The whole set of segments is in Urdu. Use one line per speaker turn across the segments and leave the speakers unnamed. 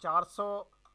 400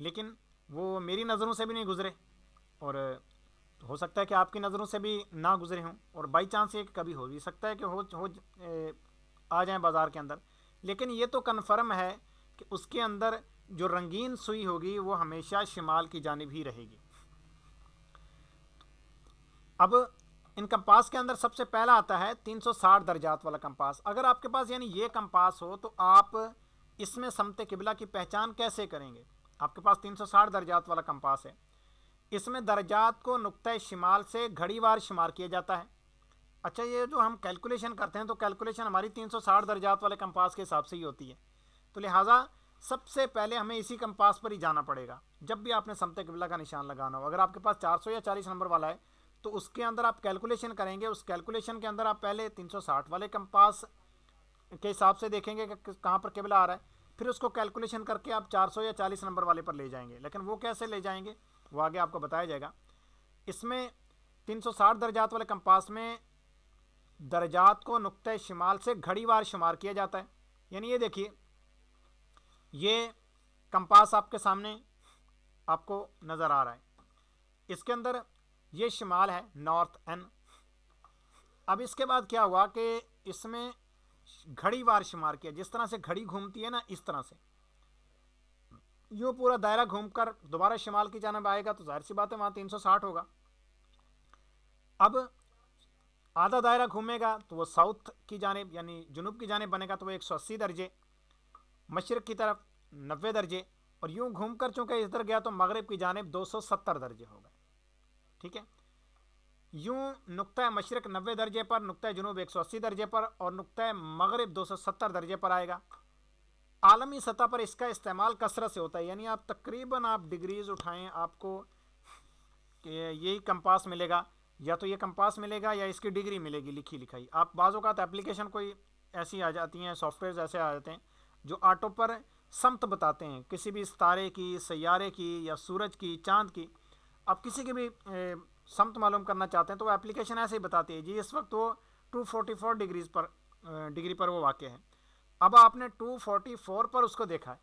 لیکن وہ میری نظروں سے بھی نہیں گزرے، اور ہو سکتا ہے کہ آپ کی نظروں سے بھی نہ گزرے ہوں، اور بائی چانس یہ کبھی ہو بھی سکتا ہے کہ آ جائیں بازار کے اندر، لیکن یہ تو کنفرم ہے کہ اس کے اندر جو رنگین سوئی ہوگی وہ ہمیشہ شمال کی جانب ہی رہے گی۔ اب ان کمپاس کے اندر سب سے پہلا آتا ہے 360 درجات والا کمپاس۔ اگر آپ کے پاس یعنی یہ کمپاس ہو تو آپ اس میں سمت قبلہ کی پہچان کیسے کریں گے؟ آپ کے پاس 360 درجات والا کمپاس ہے، اس میں درجات کو نقطہ شمال سے گھڑی وار شمار کیا جاتا ہے۔ اچھا، یہ جو ہم کیلکولیشن کرتے ہیں تو کیلکولیشن ہماری 360 درجات والے کمپاس کے حساب سے ہی ہوتی ہے، تو لہٰذا سب سے پہلے ہمیں اسی کمپاس پر ہی جانا پڑے گا جب بھی آپ نے سمت قبلہ کا نشان لگانا ہو۔ اگر آپ کے پاس 400 یا 40 نمبر والا ہے تو اس کے اندر آپ کیلکولیشن کریں گے، اس کیلکولیشن کے اندر آپ پہلے 360 والے کمپاس کے حساب سے دیکھیں گے کہ کہاں پر قبلہ آ رہا ہے، پھر اس کو کیلکولیشن کر کے آپ 400 یا 40 نمبر والے پر لے جائیں گے، لیکن وہ کیسے لے جائیں گے وہ آگے آپ کو بتایا جائے گا۔ اس میں 360 درجات والے کمپاس میں درجات کو نقطہ شمال سے گھڑی وار شمار کیا جاتا ہے، یعنی یہ دیکھیے یہ کمپاس آپ کے سامنے آپ کو نظر آ رہا ہے، اس کے اندر یہ شمال ہے، نارتھ این۔ اب اس کے بعد کیا ہوا کہ اس میں گھڑی وار شمار کیا، جس طرح سے گھڑی گھومتی ہے نا اس طرح سے یوں پورا دائرہ گھوم کر دوبارہ شمال کی جانب آئے گا، تو ظاہر سی بات ہے وہاں 360 ہوگا۔ اب آدھا دائرہ گھومے گا تو وہ ساؤتھ کی جانب یعنی جنوب کی جانب بنے گا، تو وہ 180 درجے، مشرق کی طرف 90 درجے، اور یوں گھوم کر چونکہ ادھر گیا تو مغرب کی جانب 270 درجے ہو گئے، ٹھیک ہے۔ یوں نقطہ مشرق 90 درجے پر، نقطہ جنوب 180 درجے پر، اور نقطہ مغرب 270 درجے پر آئے گا۔ عالمی سطح پر اس کا استعمال کثرت سے ہوتا ہے، یعنی آپ تقریباً آپ ڈگریز اٹھائیں آپ کو یہی کمپاس ملے گا، یا تو یہ کمپاس ملے گا یا اس کی ڈگری ملے گی لکھی لکھائی۔ آپ بعض اوقات اپلیکیشن کوئی ایسی آ جاتی ہیں، سافٹ ویئرز ایسے آ جاتے ہیں جو آٹو پر سمت بتاتے ہیں کسی بھی ستارے کی، سیارے کی، یا سورج کی، چاند کی۔ آپ کسی کی بھی سمت معلوم کرنا چاہتے ہیں تو وہ اپلیکیشن ایسے ہی بتاتی ہے جی اس وقت وہ 244 ڈگری پر وہ واقع ہے۔ اب آپ نے 244 پر اس کو دیکھا ہے،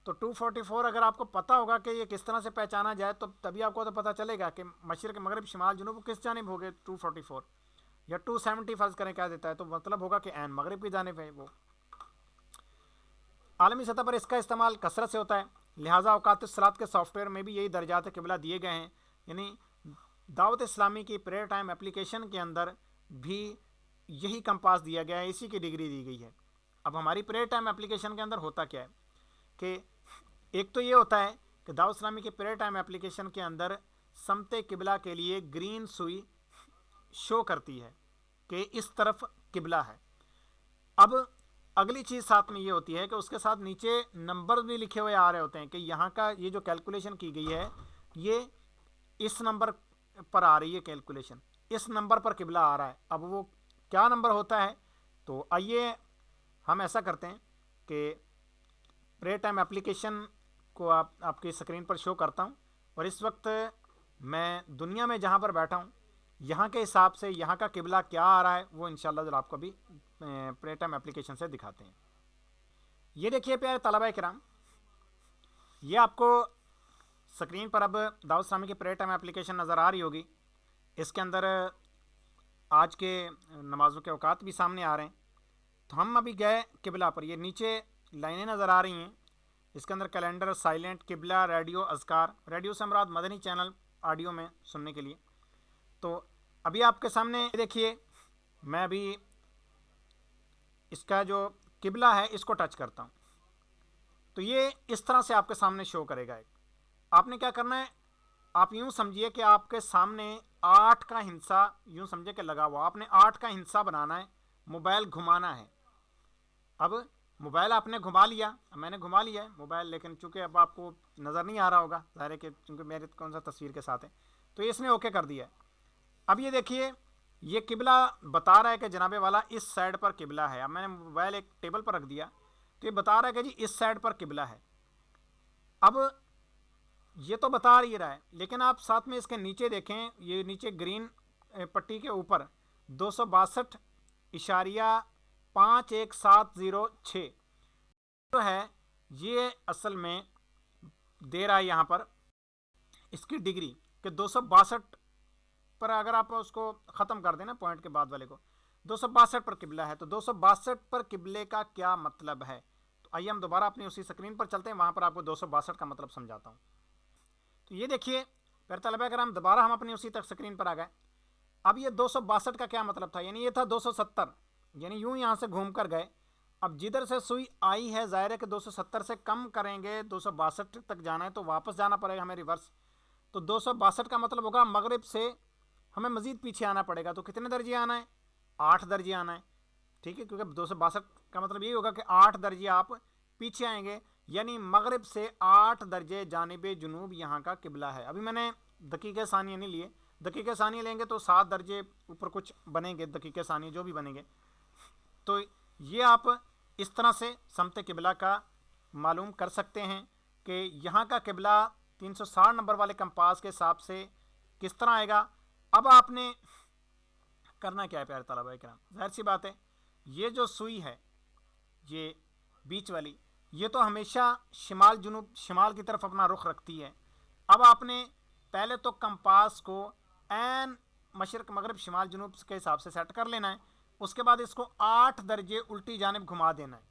تو 244 اگر آپ کو پتہ ہوگا کہ یہ کس طرح سے پہچانا جائے تو تبھی آپ کو تو پتہ چلے گا کہ مشرق مغرب شمال جنوب کس جانب ہو گئے 244 یا 270 فرض کریں کیا دیتا ہے، تو مطلب ہوگا کہ عین مغرب کی جانب ہے وہ۔ عالمی سطح پر اس کا استعمال کثرت سے ہوتا ہے، لہٰذا اوقات الصلاۃ کے سافٹ ویئر میں بھی یہی درجات قبلہ دیے گئے ہیں، یعنی دعوت اسلامی کی پریئر ٹائم اپلیکیشن کے اندر بھی یہی کمپاس دیا گیا ہے، اسی کی ڈگری دی گئی ہے۔ اب ہماری پریئر ٹائم اپلیکیشن کے اندر ہوتا کیا ہے کہ ایک تو یہ ہوتا ہے کہ دعوت اسلامی کی پریئر ٹائم اپلیکیشن کے اندر سمت قبلہ کے لیے گرین سوئی شو کرتی ہے کہ اس طرف قبلہ ہے۔ اب اگلی چیز ساتھ میں یہ ہوتی ہے کہ اس کے ساتھ نیچے نمبر بھی لکھے ہوئے آ رہے ہوتے ہیں کہ یہاں کا یہ جو کیلکولیشن کی گئی ہے یہ اس نمبر پر آ رہی ہے، کیلکولیشن اس نمبر پر قبلہ آ رہا ہے۔ اب وہ کیا نمبر ہوتا ہے، تو آئیے ہم ایسا کرتے ہیں کہ پریئر ٹائم اپلیکیشن کو آپ کی اسکرین پر شو کرتا ہوں، اور اس وقت میں دنیا میں جہاں پر بیٹھا ہوں یہاں کے حساب سے یہاں کا قبلہ کیا آ رہا ہے وہ انشاءاللہ ذرا آپ کو بھی پریئر ٹائم اپلیکیشن سے دکھاتے ہیں۔ یہ دیکھیے پیارے طلبہ کرام، یہ آپ کو اسکرین پر اب دعوت اسلامی کی پریئر ٹائم اپلیکیشن نظر آ رہی ہوگی۔ اس کے اندر آج کے نمازوں کے اوقات بھی سامنے آ رہے ہیں، تو ہم ابھی گئے قبلہ پر، یہ نیچے لائنیں نظر آ رہی ہیں، اس کے اندر کیلنڈر، سائلنٹ، قبلہ، ریڈیو، اذکار، ریڈیو سے مراد مدنی چینل آڈیو میں سننے کے لیے۔ تو ابھی آپ کے سامنے دیکھیے میں ابھی اس کا جو قبلہ ہے اس کو ٹچ کرتا ہوں، تو یہ اس طرح سے آپ کے سامنے شو کرے گا۔ آپ نے کیا کرنا ہے، آپ یوں سمجھیے کہ آپ کے سامنے 8 کا ہندسہ یوں سمجھے کہ لگا ہوا، آپ نے 8 کا ہندسہ بنانا ہے، موبائل گھمانا ہے۔ اب موبائل آپ نے گھما لیا، میں نے گھما لیا ہے موبائل، لیکن چونکہ اب آپ کو نظر نہیں آ رہا ہوگا، ظاہر ہے کہ چونکہ میرے کون سا تصویر کے ساتھ ہے، تو اس نے اوکے کر دیا ہے۔ اب یہ دیکھیے یہ قبلہ بتا رہا ہے کہ جناب والا اس سائڈ پر قبلہ ہے۔ اب میں نے موبائل ایک ٹیبل پر رکھ دیا تو یہ بتا رہا ہے کہ جی اس سائڈ پر قبلہ ہے۔ اب یہ تو بتا ہی رہا ہے، لیکن آپ ساتھ میں اس کے نیچے دیکھیں، یہ نیچے گرین پٹی کے اوپر 262.51706 جو ہے یہ اصل میں دے رہا ہے یہاں پر اس کی ڈگری کہ 262 پر اگر آپ اس کو ختم کر دیں نا پوائنٹ کے بعد والے کو 262 پر قبلہ ہے تو 262 پر قبلے کا کیا مطلب ہے. تو آئیے ہم دوبارہ اپنی اسی اسکرین پر چلتے ہیں, وہاں پر آپ کو 262 کا مطلب سمجھاتا ہوں. تو یہ دیکھیے پھر طلبہ کرام دوبارہ ہم اپنی اسی تک اسکرین پر آ گئے. اب یہ 262 کا کیا مطلب تھا, یعنی یہ تھا 270, یعنی یوں یہاں سے گھوم کر گئے. اب جدھر سے سوئی آئی ہے ظاہر ہے کہ 270 سے کم کریں گے, 262 تک جانا ہے تو واپس جانا پڑے گا ہمیں ریورس. تو 262 کا مطلب ہوگا مغرب سے ہمیں مزید پیچھے آنا پڑے گا. تو کتنے درجے آنا ہے, 8 درجے آنا ہے. ٹھیک ہے, کیونکہ 262 کا مطلب یہ ہوگا کہ 8 درجے آپ پیچھے آئیں گے, یعنی مغرب سے 8 درجے جانب جنوب یہاں کا قبلہ ہے. ابھی میں نے دقیقہ ثانیہ نہیں لیے, دقیقہ ثانیہ لیں گے تو 7 درجے اوپر کچھ بنیں گے, دقیقہ ثانیہ جو بھی بنیں گے. تو یہ آپ اس طرح سے سمت قبلہ کا معلوم کر سکتے ہیں کہ یہاں کا قبلہ 360 نمبر والے کمپاس کے حساب سے کس طرح آئے گا. اب آپ نے کرنا کیا ہے پیارے طلبہ کرام, ظاہر سی بات ہے یہ جو سوئی ہے یہ بیچ والی, یہ تو ہمیشہ شمال جنوب شمال کی طرف اپنا رخ رکھتی ہے. اب آپ نے پہلے تو کمپاس کو عین مشرق مغرب شمال جنوب کے حساب سے سیٹ کر لینا ہے. اس کے بعد اس کو 8 درجے الٹی جانب گھما دینا ہے,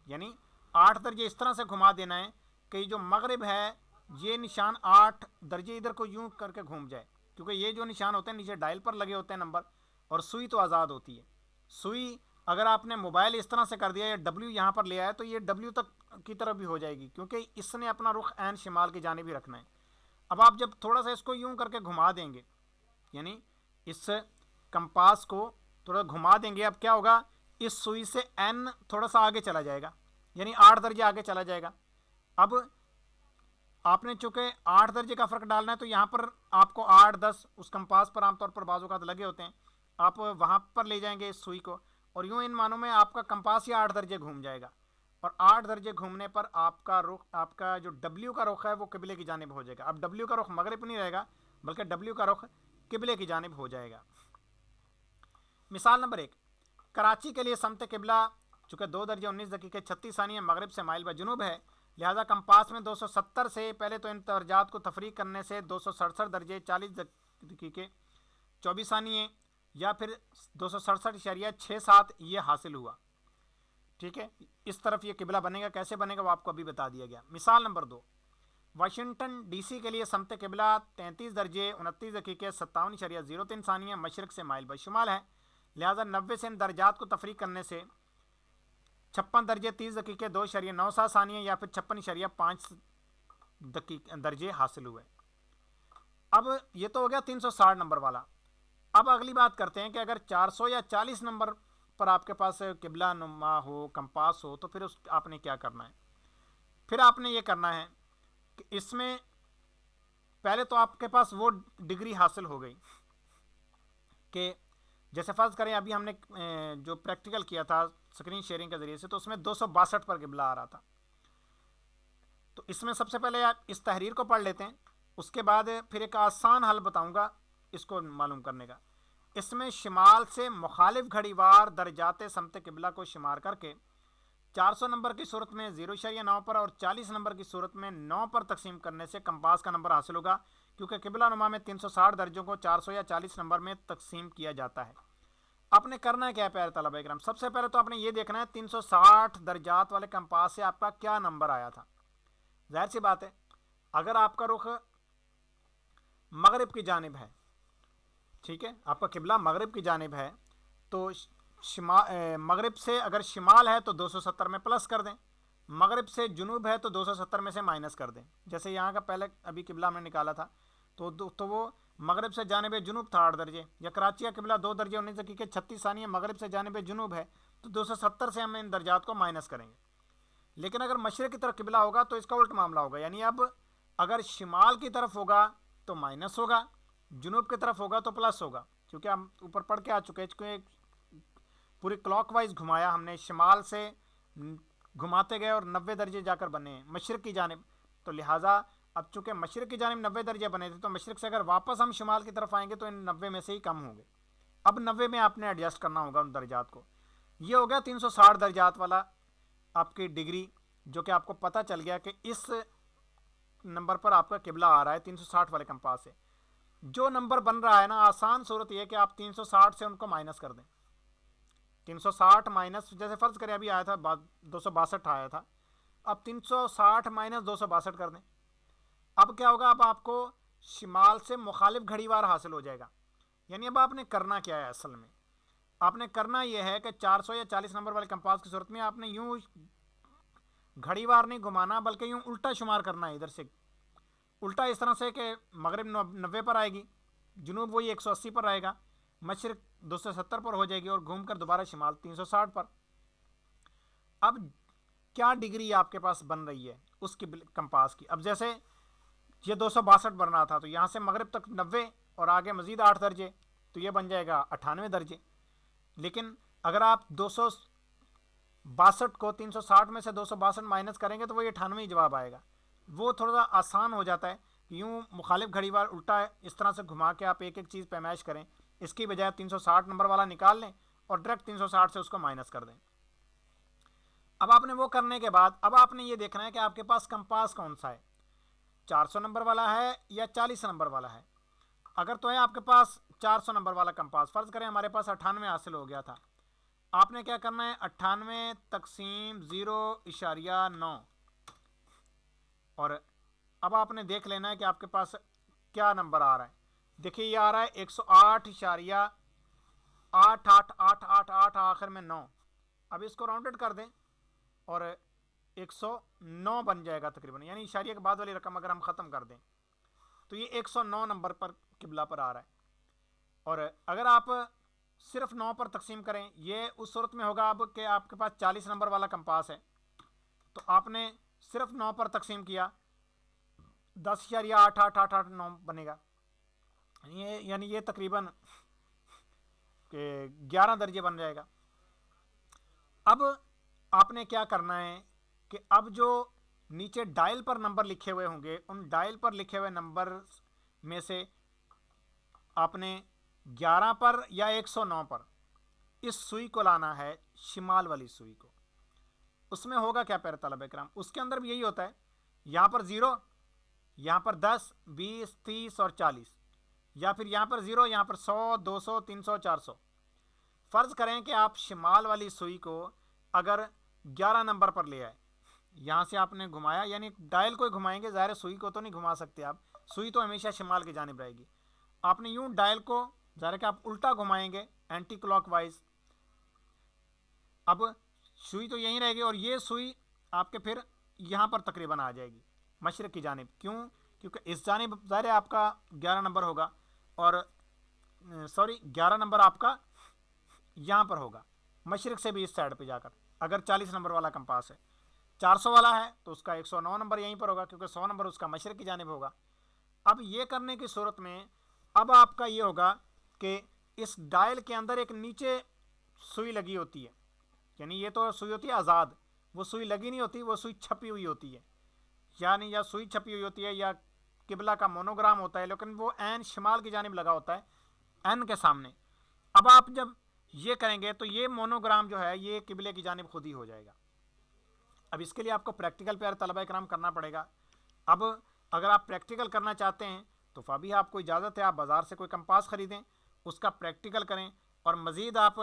یعنی 8 درجے اس طرح سے گھما دینا ہے کہ جو مغرب ہے یہ نشان 8 درجے ادھر کو یوں کر کے گھوم جائے, کیونکہ یہ جو نشان ہوتے ہیں نیچے ڈائل پر لگے ہوتے ہیں نمبر, اور سوئی تو آزاد ہوتی ہے. سوئی اگر آپ نے موبائل اس طرح سے کر دیا یا ڈبلیو یہاں پر لے آیا تو یہ ڈبلیو تک کی طرف بھی ہو جائے گی, کیونکہ اس نے اپنا رخ عین شمال کی جانب ہی رکھنا ہے. اب آپ جب تھوڑا سا اس کو یوں کر کے گھما دیں گے, یعنی اس کمپاس کو تھوڑا گھما دیں گے, اب کیا ہوگا اس سوئی سے این تھوڑا سا آگے چلا جائے گا, یعنی 8 درجے آگے چلا جائے گا. اب آپ نے چونکہ 8 درجے کا فرق ڈالنا ہے تو یہاں پر آپ کو 8 10 اس کمپاس پر عام طور پر بعض اوقات لگے ہوتے ہیں, آپ وہاں پر لے جائیں گے اس سوئی کو, اور یوں ان معنوں میں آپ کا کمپاس ہی 8 درجے گھوم جائے گا. اور 8 درجے گھومنے پر آپ کا رخ, آپ کا جو ڈبلیو کا رخ ہے وہ قبلے کی جانب ہو جائے گا. اب ڈبلیو کا رخ مغرب نہیں رہے گا بلکہ ڈبلیو کا رخ قبلے کی جانب ہو جائے گا. مثال نمبر 1, کراچی کے لیے سمت قبلہ چونکہ 2 درجے 19 دقیقے 36 ثانیہ مغرب سے مائل بجنوب ہے, لہذا کمپاس میں 270 سے پہلے تو ان درجات کو تفریق کرنے سے 267 درجے 40 دقیقے 24 ثانیے یا پھر 267.67 یہ حاصل ہوا. ٹھیک ہے, اس طرف یہ قبلہ بنے گا, کیسے بنے گا وہ آپ کو ابھی بتا دیا گیا. مثال نمبر 2, واشنگٹن ڈی سی کے لیے سمت قبلہ 33 درجے 29 دقیقے 57.03 ثانیہ مشرق سے مائل بشمال ہے, لہذا 90 سے ان درجات کو تفریق کرنے سے 56 درجے 30 دقیقے 2.97 ثانیہ یا پھر 56.5 درجے حاصل ہوئے. اب یہ تو ہو گیا 360 نمبر والا. اب اگلی بات کرتے ہیں کہ اگر 400 یا 40 نمبر پر آپ کے پاس قبلہ نما ہو, کمپاس ہو, تو پھر آپ نے کیا کرنا ہے. پھر آپ نے یہ کرنا ہے کہ اس میں پہلے تو آپ کے پاس وہ ڈگری حاصل ہو گئی کہ جیسے فرض کریں ابھی ہم نے جو پریکٹیکل کیا تھا اسکرین شیئرنگ کے ذریعے سے, تو اس میں 262 پر قبلہ آ رہا تھا. تو اس میں سب سے پہلے آپ اس تحریر کو پڑھ لیتے ہیں, اس کے بعد پھر ایک آسان حل بتاؤں گا اس کو معلوم کرنے کا. اس میں شمال سے مخالف گھڑی وار درجات سمت قبلہ کو شمار کر کے 400 نمبر کی صورت میں 0.9 پر اور 40 نمبر کی صورت میں 9 پر تقسیم کرنے سے کمپاس کا نمبر حاصل ہوگا, کیونکہ قبلہ نما میں 360 درجوں کو 400 یا 40 نمبر میں تقسیم کیا جاتا ہے. آپ نے کرنا ہے کیا ہے پیارے طلبہ کرام, سب سے پہلے تو آپ نے یہ دیکھنا ہے 360 درجات والے کمپاس سے آپ کا کیا نمبر آیا تھا. ظاہر سی بات ہے اگر آپ کا رخ مغرب کی جانب ہے, ٹھیک ہے, آپ کا قبلہ مغرب کی جانب ہے, تو مغرب سے اگر شمال ہے تو 270 میں پلس کر دیں, مغرب سے جنوب ہے تو 270 میں سے مائنس کر دیں. جیسے یہاں کا پہلے ابھی قبلہ ہم نے نکالا تھا تو وہ مغرب سے جانب جنوب تھا 8 درجے, یا کراچی کا قبلہ 2 درجے 19 دقیقے 36 ثانیہ مغرب سے جانب جنوب ہے, تو 270 سے ہم ان درجات کو مائنس کریں گے. لیکن اگر مشرق کی طرف قبلہ ہوگا تو اس کا الٹ معاملہ ہوگا, یعنی اب اگر شمال کی طرف ہوگا تو مائنس ہوگا, جنوب کی طرف ہوگا تو پلس ہوگا, کیونکہ ہم اوپر پڑھ کے آ چکے ہیں کہ پوری کلاک وائز گھمایا ہم نے, شمال سے گھماتے گئے اور 90 درجے جا کر بنے ہیں مشرق کی جانب. تو لہٰذا اب چونکہ مشرق کی جانب 90 درجے بنے تھے تو مشرق سے اگر واپس ہم شمال کی طرف آئیں گے تو ان 90 میں سے ہی کم ہوں گے. اب 90 میں آپ نے ایڈجسٹ کرنا ہوگا ان درجات کو. یہ ہو گیا 360 درجات والا آپ کی ڈگری, جو کہ آپ کو پتہ چل گیا کہ اس نمبر پر آپ کا قبلہ آ رہا ہے 360 والے کمپاس سے. جو نمبر بن رہا ہے نا، آسان صورت یہ ہے کہ آپ 360 سے ان کو مائنس کر دیں. 360 مائنس، جیسے فرض کریں ابھی آیا تھا 262 آیا تھا، اب 360 مائنس 262 کر دیں. اب کیا ہوگا، اب آپ کو شمال سے مخالف گھڑی وار حاصل ہو جائے گا. یعنی اب آپ نے کرنا کیا ہے، اصل میں آپ نے کرنا یہ ہے کہ 400 یا 40 نمبر والے کمپاس کی صورت میں آپ نے یوں گھڑی وار نہیں گھمانا، بلکہ یوں الٹا شمار کرنا ہے. ادھر سے الٹا اس طرح سے کہ مغرب 90 پر آئے گی، جنوب وہی 180 پر آئے گا، مشرق 270 پر ہو جائے گی، اور گھوم کر دوبارہ شمال 360 پر. اب کیا ڈگری آپ کے پاس بن رہی ہے اس کی کمپاس کی؟ اب جیسے یہ 262 بن رہا تھا، تو یہاں سے مغرب تک 90 اور آگے مزید 8 درجے، تو یہ بن جائے گا 98 درجے. لیکن اگر آپ 262 کو 360 میں سے 262 مائنس کریں گے تو وہ 98 جواب آئے گا. وہ تھوڑا سا آسان ہو جاتا ہے کہ یوں مخالف گھڑی وار الٹا ہے اس طرح سے گھما کے آپ ایک ایک چیز پیمائش کریں، اس کی بجائے 360 نمبر والا نکال لیں اور ڈائریکٹ 360 سے اس کو مائنس کر دیں. اب آپ نے وہ کرنے کے بعد اب آپ نے یہ دیکھنا ہے کہ آپ کے پاس کمپاس کون سا ہے، 400 نمبر والا ہے یا 40 نمبر والا ہے. اگر تو ہے آپ کے پاس 400 نمبر والا کمپاس، فرض کریں ہمارے پاس 98 حاصل ہو گیا تھا، آپ نے کیا کرنا ہے 98 تقسیم 0.9، اور اب آپ نے دیکھ لینا ہے کہ آپ کے پاس کیا نمبر آ رہا ہے. دیکھیے یہ آ رہا ہے 108.8888 آخر میں 9. اب اس کو راؤنڈڈ کر دیں اور 109 بن جائے گا تقریباً، یعنی اشاریہ کے بعد والی رقم اگر ہم ختم کر دیں تو یہ 109 نمبر پر قبلہ پر آ رہا ہے. اور اگر آپ صرف 9 پر تقسیم کریں، یہ اس صورت میں ہوگا اب کہ آپ کے پاس 40 نمبر والا کمپاس ہے، تو آپ نے صرف 9 پر تقسیم کیا 10.8888 بنے گا، یعنی یہ تقریباً کہ 11 درجے بن جائے گا. اب آپ نے کیا کرنا ہے کہ اب جو نیچے ڈائل پر نمبر لکھے ہوئے ہوں گے، ان ڈائل پر لکھے ہوئے نمبر میں سے آپ نے 11 پر یا 109 پر اس سوئی کو لانا ہے، شمال والی سوئی کو. اس میں ہوگا کیا پیارے طلبہ کرام، اس کے اندر بھی یہی ہوتا ہے، یہاں پر 0، یہاں پر 10 20 30 اور 40، یا پھر یہاں پر 0، یہاں پر 100 200 300 400. فرض کریں کہ آپ شمال والی سوئی کو اگر 11 نمبر پر لے آئے، یہاں سے آپ نے گھمایا، یعنی ڈائل کو ہی گھمائیں گے، ظاہر سوئی کو تو نہیں گھما سکتے آپ، سوئی تو ہمیشہ شمال کی جانب رہے گی. آپ نے یوں ڈائل کو ظاہر کہ آپ الٹا گھمائیں گے اینٹی کلاک وائز، اب سوئی تو یہیں رہے گی اور یہ سوئی آپ کے پھر یہاں پر تقریباً آ جائے گی مشرق کی جانب. کیوں؟ کیونکہ اس جانب ظاہر ہے آپ کا 11 نمبر ہوگا، اور 11 نمبر آپ کا یہاں پر ہوگا مشرق سے بھی اس سائڈ پہ جا کر. اگر 40 نمبر والا کمپاس ہے، 400 والا ہے تو اس کا 109 نمبر یہیں پر ہوگا، کیونکہ 100 نمبر اس کا مشرق کی جانب ہوگا. اب یہ کرنے کی صورت میں اب آپ کا یہ ہوگا کہ اس ڈائل کے اندر ایک نیچے سوئی لگی ہوتی ہے، یعنی یہ تو سوئی ہوتی ہے آزاد، وہ سوئی لگی نہیں ہوتی، وہ سوئی چھپی ہوئی ہوتی ہے، یعنی یا سوئی چھپی ہوئی ہوتی ہے یا قبلہ کا مونوگرام ہوتا ہے، لیکن وہ عین شمال کی جانب لگا ہوتا ہے این کے سامنے. اب آپ جب یہ کریں گے تو یہ مونوگرام جو ہے یہ قبلے کی جانب خود ہی ہو جائے گا. اب اس کے لیے آپ کو پریکٹیکل پیارے طلبہ کرام کرنا پڑے گا. اب اگر آپ پریکٹیکل کرنا چاہتے ہیں تو فابی آپ کو اجازت ہے، آپ بازار سے کوئی کمپاس خریدیں، اس کا پریکٹیکل کریں، اور مزید آپ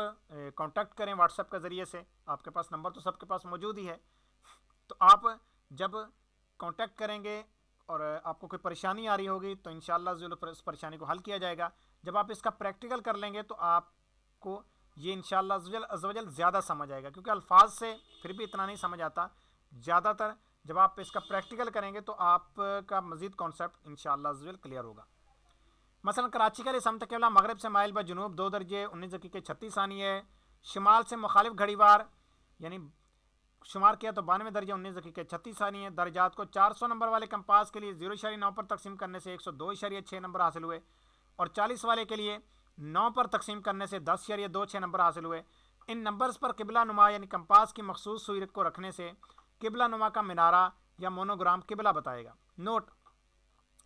کانٹیکٹ کریں واٹس ایپ کے ذریعے سے، آپ کے پاس نمبر تو سب کے پاس موجود ہی ہے. تو آپ جب کانٹیکٹ کریں گے اور آپ کو کوئی پریشانی آ رہی ہوگی تو انشاءاللہ اس پریشانی کو حل کیا جائے گا. جب آپ اس کا پریکٹیکل کر لیں گے تو آپ کو یہ انشاءاللہ عز و جل زیادہ سمجھ آئے گا، کیونکہ الفاظ سے پھر بھی اتنا نہیں سمجھ آتا. زیادہ تر جب آپ اس کا پریکٹیکل کریں گے تو آپ کا مزید کانسیپٹ انشاءاللہ عز و جل کلیئر ہوگا. مثلا کراچی کا لیے سمت قبلہ مغرب سے مائل بجنوب 2 درجے 19 دقیقے 36 ثانیے، شمال سے مخالف گھڑی وار یعنی شمار کیا تو 92 درجے 19 دقیقے 36 ثانیے. درجات کو 400 نمبر والے کمپاس کے لیے 0.9 پر تقسیم کرنے سے 102.6 نمبر حاصل ہوئے، اور 40 والے کے لیے 9 پر تقسیم کرنے سے 10.26 نمبر حاصل ہوئے. ان نمبرز پر قبلہ نما یعنی کمپاس کی مخصوص سوئی کو رکھنے سے قبلہ نما کا منارہ یا مونوگرام قبلہ بتائے گا. نوٹ: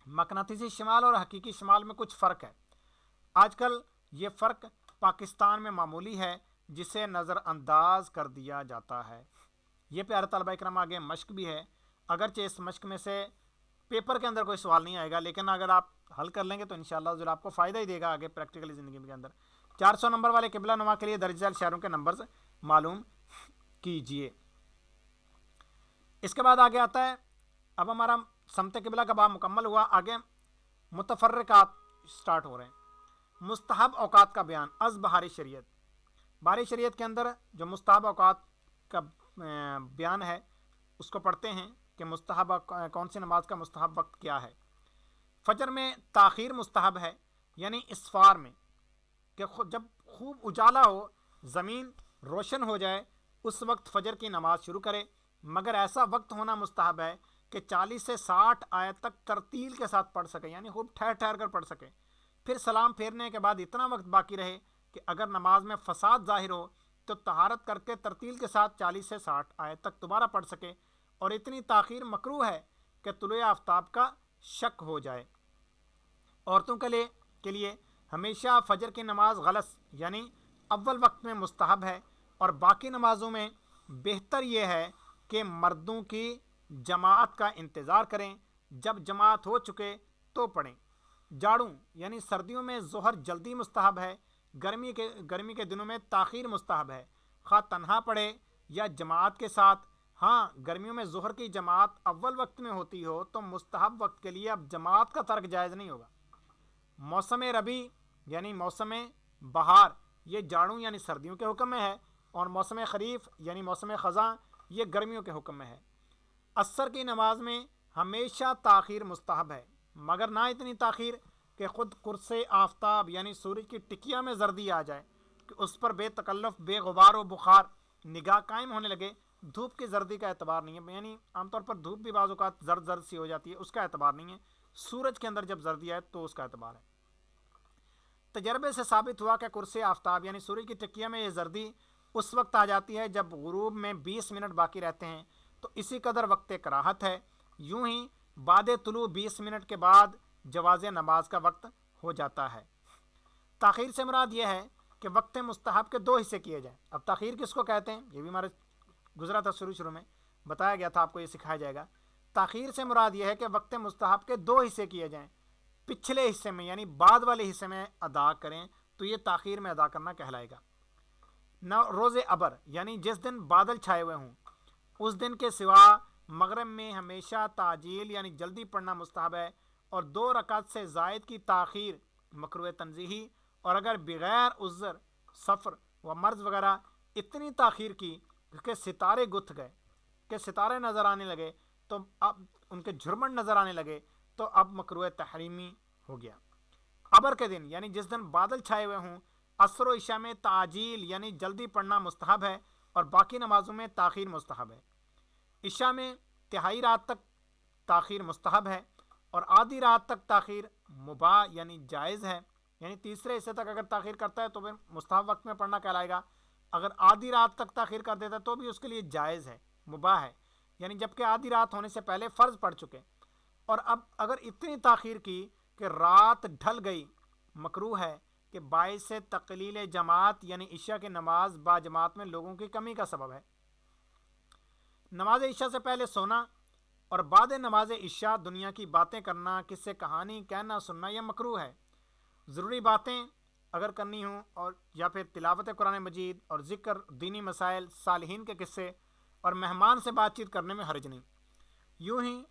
مقناطیسی شمال اور حقیقی شمال میں کچھ فرق ہے. آج کل یہ فرق پاکستان میں معمولی ہے جسے نظر انداز کر دیا جاتا ہے. یہ پیارے طلبہ کرام آگے مشق بھی ہے، اگرچہ اس مشق میں سے پیپر کے اندر کوئی سوال نہیں آئے گا، لیکن اگر آپ حل کر لیں گے تو انشاءاللہ جو آپ کو فائدہ ہی دے گا آگے پریکٹیکلی زندگی کے اندر۔ 400 نمبر والے قبلہ نما کے لیے درج ذیل شہروں کے نمبرز معلوم کیجئے۔ اس کے بعد آگے آتا ہے، اب ہمارا سمت قبلہ کا باب مکمل ہوا، آگے متفرقات سٹارٹ ہو رہے ہیں۔ مستحب اوقات کا بیان از بہاری شریعت، بہاری شریعت کے اندر جو مستحب اوقات کا بیان ہے اس کو پڑھتے ہیں کہ مستحب کون سی نماز کا مستحب وقت کیا ہے۔ فجر میں تاخیر مستحب ہے، یعنی اسفار میں، کہ جب خوب اجالا ہو، زمین روشن ہو جائے، اس وقت فجر کی نماز شروع کرے، مگر ایسا وقت ہونا مستحب ہے کہ 40 سے 60 آیت تک ترتیل کے ساتھ پڑھ سکے، یعنی خوب ٹھہر ٹھہر کر پڑھ سکے۔ پھر سلام پھیرنے کے بعد اتنا وقت باقی رہے کہ اگر نماز میں فساد ظاہر ہو تو طہارت کر کے ترتیل کے ساتھ 40 سے 60 آیت تک دوبارہ پڑھ سکے، اور اتنی تاخیر مکروہ ہے کہ طلوع آفتاب کا شک ہو جائے۔ عورتوں کے لیے ہمیشہ فجر کی نماز غلس یعنی اول وقت میں مستحب ہے، اور باقی نمازوں میں بہتر یہ ہے کہ مردوں کی جماعت کا انتظار کریں، جب جماعت ہو چکے تو پڑھیں۔ جاڑوں یعنی سردیوں میں ظہر جلدی مستحب ہے، گرمی کے دنوں میں تاخیر مستحب ہے، خواہ تنہا پڑھے یا جماعت کے ساتھ۔ ہاں، گرمیوں میں ظہر کی جماعت اول وقت میں ہوتی ہو تو مستحب وقت کے لیے اب جماعت کا ترک جائز نہیں ہوگا۔ موسم ربیع یعنی موسم بہار، یہ جاڑوں یعنی سردیوں کے حکم میں ہے، اور موسم خریف یعنی موسم خزاں یہ گرمیوں کے حکم میں ہے۔ عصر کی نماز میں ہمیشہ تاخیر مستحب ہے، مگر نہ اتنی تاخیر کہ خود قرص آفتاب یعنی سورج کی ٹکیا میں زردی آ جائے کہ اس پر بے تکلف بے غبار و بخار نگاہ قائم ہونے لگے۔ دھوپ کی زردی کا اعتبار نہیں ہے، یعنی عام طور پر دھوپ بھی بعض اوقات زرد زرد سی ہو جاتی ہے، اس کا اعتبار نہیں ہے۔ سورج کے اندر جب زردی آئے تو اس کا اعتبار ہے۔ تجربے سے ثابت ہوا کہ قرص آفتاب یعنی سورج کی ٹکیا میں یہ زردی اس وقت آ جاتی ہے جب غروب میں 20 منٹ باقی رہتے ہیں، تو اسی قدر وقت کراہت ہے۔ یوں ہی بعد طلوع 20 منٹ کے بعد جواز نماز کا وقت ہو جاتا ہے۔ تاخیر سے مراد یہ ہے کہ وقت مستحب کے 2 حصے کیے جائیں۔ اب تاخیر کس کو کہتے ہیں یہ بھی ہمارے گزرا تھا، شروع میں بتایا گیا تھا، آپ کو یہ سکھایا جائے گا۔ تاخیر سے مراد یہ ہے کہ وقت مستحب کے 2 حصے کیے جائیں، پچھلے حصے میں یعنی بعد والے حصے میں ادا کریں تو یہ تاخیر میں ادا کرنا کہلائے گا۔ روز ابر یعنی جس دن بادل چھائے ہوئے ہوں، اس دن کے سوا مغرب میں ہمیشہ تعجیل یعنی جلدی پڑھنا مستحب ہے، اور 2 رکعت سے زائد کی تاخیر مکروہ تنزیہی، اور اگر بغیر عذر سفر و مرض وغیرہ اتنی تاخیر کی کہ ستارے گتھ گئے، کہ ستارے نظر آنے لگے، تو اب ان کے جھرمٹ نظر آنے لگے تو اب مکروہ تحریمی ہو گیا۔ ابر کے دن یعنی جس دن بادل چھائے ہوئے ہوں، عصر و عشاء میں تعجیل یعنی جلدی پڑھنا مستحب ہے، اور باقی نمازوں میں تاخیر مستحب ہے۔ عشاء میں تہائی رات تک تاخیر مستحب ہے، اور آدھی رات تک تاخیر مباح یعنی جائز ہے، یعنی تیسرے حصے تک اگر تاخیر کرتا ہے تو پھر مستحب وقت میں پڑھنا کہلائے گا، اگر آدھی رات تک تاخیر کر دیتا ہے تو بھی اس کے لیے جائز ہے، مباح ہے، یعنی جبکہ آدھی رات ہونے سے پہلے فرض پڑ چکے، اور اب اگر اتنی تاخیر کی کہ رات ڈھل گئی، مکروہ ہے کہ باعث تقلیل جماعت یعنی عشاء کی نماز با جماعت میں لوگوں کی کمی کا سبب ہے۔ نماز عشاء سے پہلے سونا اور بعد نماز عشاء دنیا کی باتیں کرنا، قصے کہانی کہنا سننا یہ مکروہ ہے۔ ضروری باتیں اگر کرنی ہوں اور یا پھر تلاوت قرآن مجید اور ذکر دینی مسائل صالحین کے قصے اور مہمان سے بات چیت کرنے میں حرج نہیں۔ یوں ہی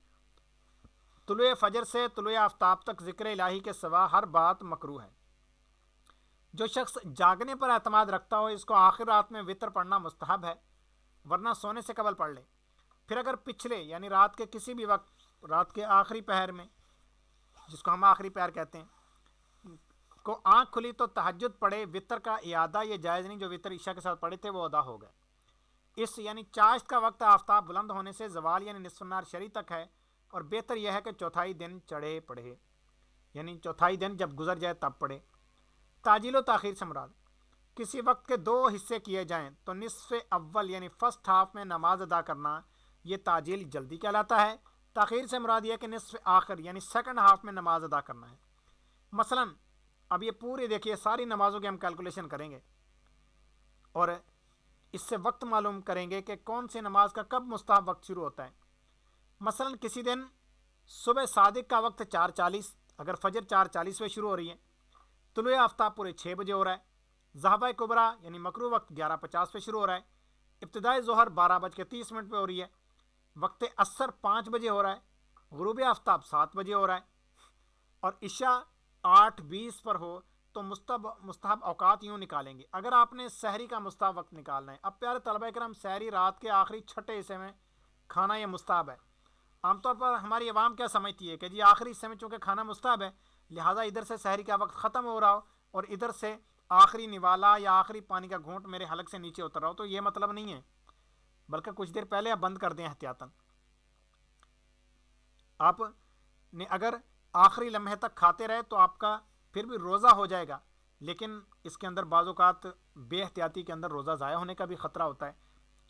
طلوع فجر سے طلوع آفتاب تک ذکر الہی کے سوا ہر بات مکروہ ہے۔ جو شخص جاگنے پر اعتماد رکھتا ہو اس کو آخر رات میں وتر پڑھنا مستحب ہے، ورنہ سونے سے قبل پڑھ لے۔ پھر اگر پچھلے یعنی رات کے کسی بھی وقت، رات کے آخری پہر میں جس کو ہم آخری پہر کہتے ہیں، کو آنکھ کھلی تو تہجد پڑھے، وتر کا اعادہ یہ جائز نہیں، جو وتر عشاء کے ساتھ پڑھے تھے وہ ادا ہو گئے۔ اس یعنی چاشت کا وقت آفتاب بلند ہونے سے زوال یعنی نصف النہار شروع تک ہے، اور بہتر یہ ہے کہ چوتھائی دن چڑھے پڑھے، یعنی چوتھائی دن جب گزر جائے تب پڑھے۔ تعجیل و تاخیر سے مراد کسی وقت کے 2 حصے کیے جائیں تو نصف اول یعنی فرسٹ ہاف میں نماز ادا کرنا یہ تعجیل جلدی کہلاتا ہے۔ تاخیر سے مراد یہ کہ نصف آخر یعنی سیکنڈ ہاف میں نماز ادا کرنا ہے۔ مثلا اب یہ پوری دیکھیے ساری نمازوں کی ہم کیلکولیشن کریں گے اور اس سے وقت معلوم کریں گے کہ کون سی نماز کا کب مستحب وقت شروع ہوتا ہے۔ مثلا کسی دن صبح صادق کا وقت 4:40، اگر فجر 4:40 پہ شروع ہو رہی ہے، طلوع آفتاب پورے 6 بجے ہو رہا ہے، ذہبہ کبریٰ یعنی مغرب وقت 11:50 پہ شروع ہو رہا ہے، ابتدائی ظہر 12:30 پہ ہو رہی ہے، وقت عصر 5 بجے ہو رہا ہے، غروب آفتاب 7 بجے ہو رہا ہے، اور عشاء 8:20 پر ہو تو مستحب اوقات یوں نکالیں گے۔ اگر آپ نے سحری کا مستحب وقت نکالنا ہے، اب پیارے طلبہ کرام سحری رات کے آخری چھٹے حصے میں کھانا یہ مستحب ہے۔ عام طور پر ہماری عوام کیا سمجھتی ہے کہ جی آخری حصے میں چونکہ کھانا مستحب ہے، لہٰذا ادھر سے سحری کا وقت ختم ہو رہا ہو اور ادھر سے آخری نوالا یا آخری پانی کا گھونٹ میرے حلق سے نیچے اتر رہا ہو، تو یہ مطلب نہیں ہے، بلکہ کچھ دیر پہلے آپ بند کر دیں احتیاطاً۔ آپ نے اگر آخری لمحے تک کھاتے رہے تو آپ کا پھر بھی روزہ ہو جائے گا، لیکن اس کے اندر بعض اوقات بے احتیاطی کے اندر روزہ ضائع ہونے کا بھی خطرہ ہوتا ہے،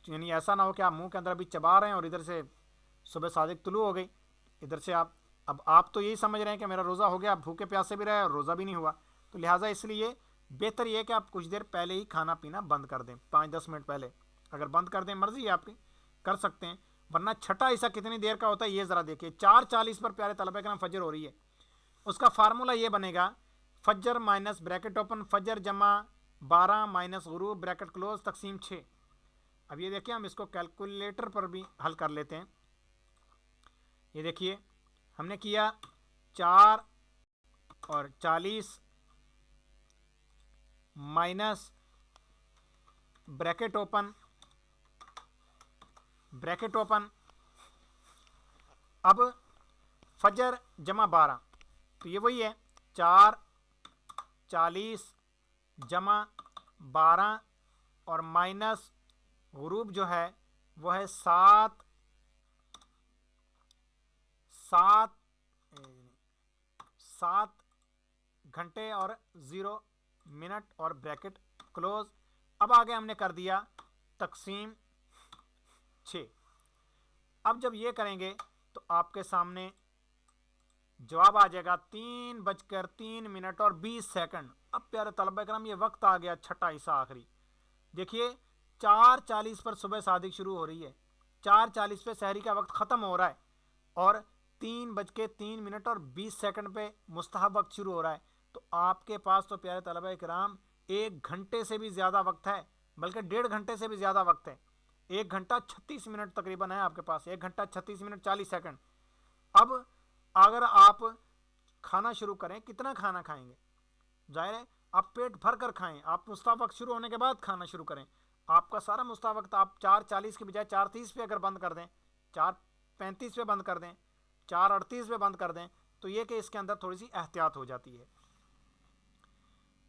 یعنی ایسا نہ ہو کہ آپ منہ کے اندر ابھی چبا رہے ہیں اور ادھر سے صبح صادق طلوع ہو گئی، ادھر سے آپ تو یہی سمجھ رہے ہیں کہ میرا روزہ ہو گیا، بھوکے پیاسے بھی رہے اور روزہ بھی نہیں ہوا، تو لہٰذا اس لیے بہتر یہ ہے کہ آپ کچھ دیر پہلے ہی کھانا پینا بند کر دیں، 5-10 منٹ پہلے اگر بند کر دیں، مرضی ہے آپ کی، کر سکتے ہیں، ورنہ چھٹا حصہ کتنی دیر کا ہوتا ہے یہ ذرا دیکھیے۔ 4:40 پر پیارے طلبہ کرام فجر ہو رہی ہے، اس کا فارمولہ یہ بنے گا، فجر مائنس بریکٹ اوپن فجر جمع 12 مائنس غروب بریکٹ کلوز تقسیم 6۔ اب یہ دیکھیں ہم اس کو کیلکولیٹر پر بھی حل کر لیتے ہیں۔ یہ دیکھیے ہم نے کیا 4:40 مائنس بریکٹ اوپن اب فجر جمع 12، تو یہ وہی ہے 4:40 جمع 12 اور مائنس غروب جو ہے وہ ہے 7 گھنٹے اور 0 منٹ اور بریکٹ کلوز۔ اب آگے ہم نے کر دیا تقسیم 6۔ اب جب یہ کریں گے تو آپ کے سامنے جواب آ جائے گا 3:03 اور 20 سیکنڈ۔ اب پیارے طلبہ کرام یہ وقت آ گیا چھٹا حصہ آخری، دیکھیے 4:40 پر صبح صادق شروع ہو رہی ہے، 4:40 پہ سحری کا وقت ختم ہو رہا ہے اور 3:03 اور 20 سیکنڈ پہ مستحب وقت شروع ہو رہا ہے، تو آپ کے پاس تو پیارے طلبہ کرام 1 گھنٹے سے بھی زیادہ وقت ہے، بلکہ 1.5 گھنٹے سے بھی زیادہ وقت ہے، 1 گھنٹہ 36 منٹ تقریباً ہے آپ کے پاس، 1 گھنٹہ 36 منٹ 40 سیکنڈ۔ اب اگر آپ کھانا شروع کریں، کتنا کھانا کھائیں گے؟ ظاہر ہے آپ پیٹ بھر کر کھائیں، آپ مستحب وقت شروع ہونے کے بعد کھانا شروع کریں، آپ کا سارا مستحب وقت آپ 4:40 کی بجائے 4:30 پہ اگر بند کر دیں، 4:35 پہ بند کر دیں، 4:38 پہ بند کر دیں، تو یہ کہ اس کے اندر تھوڑی سی احتیاط ہو جاتی ہے۔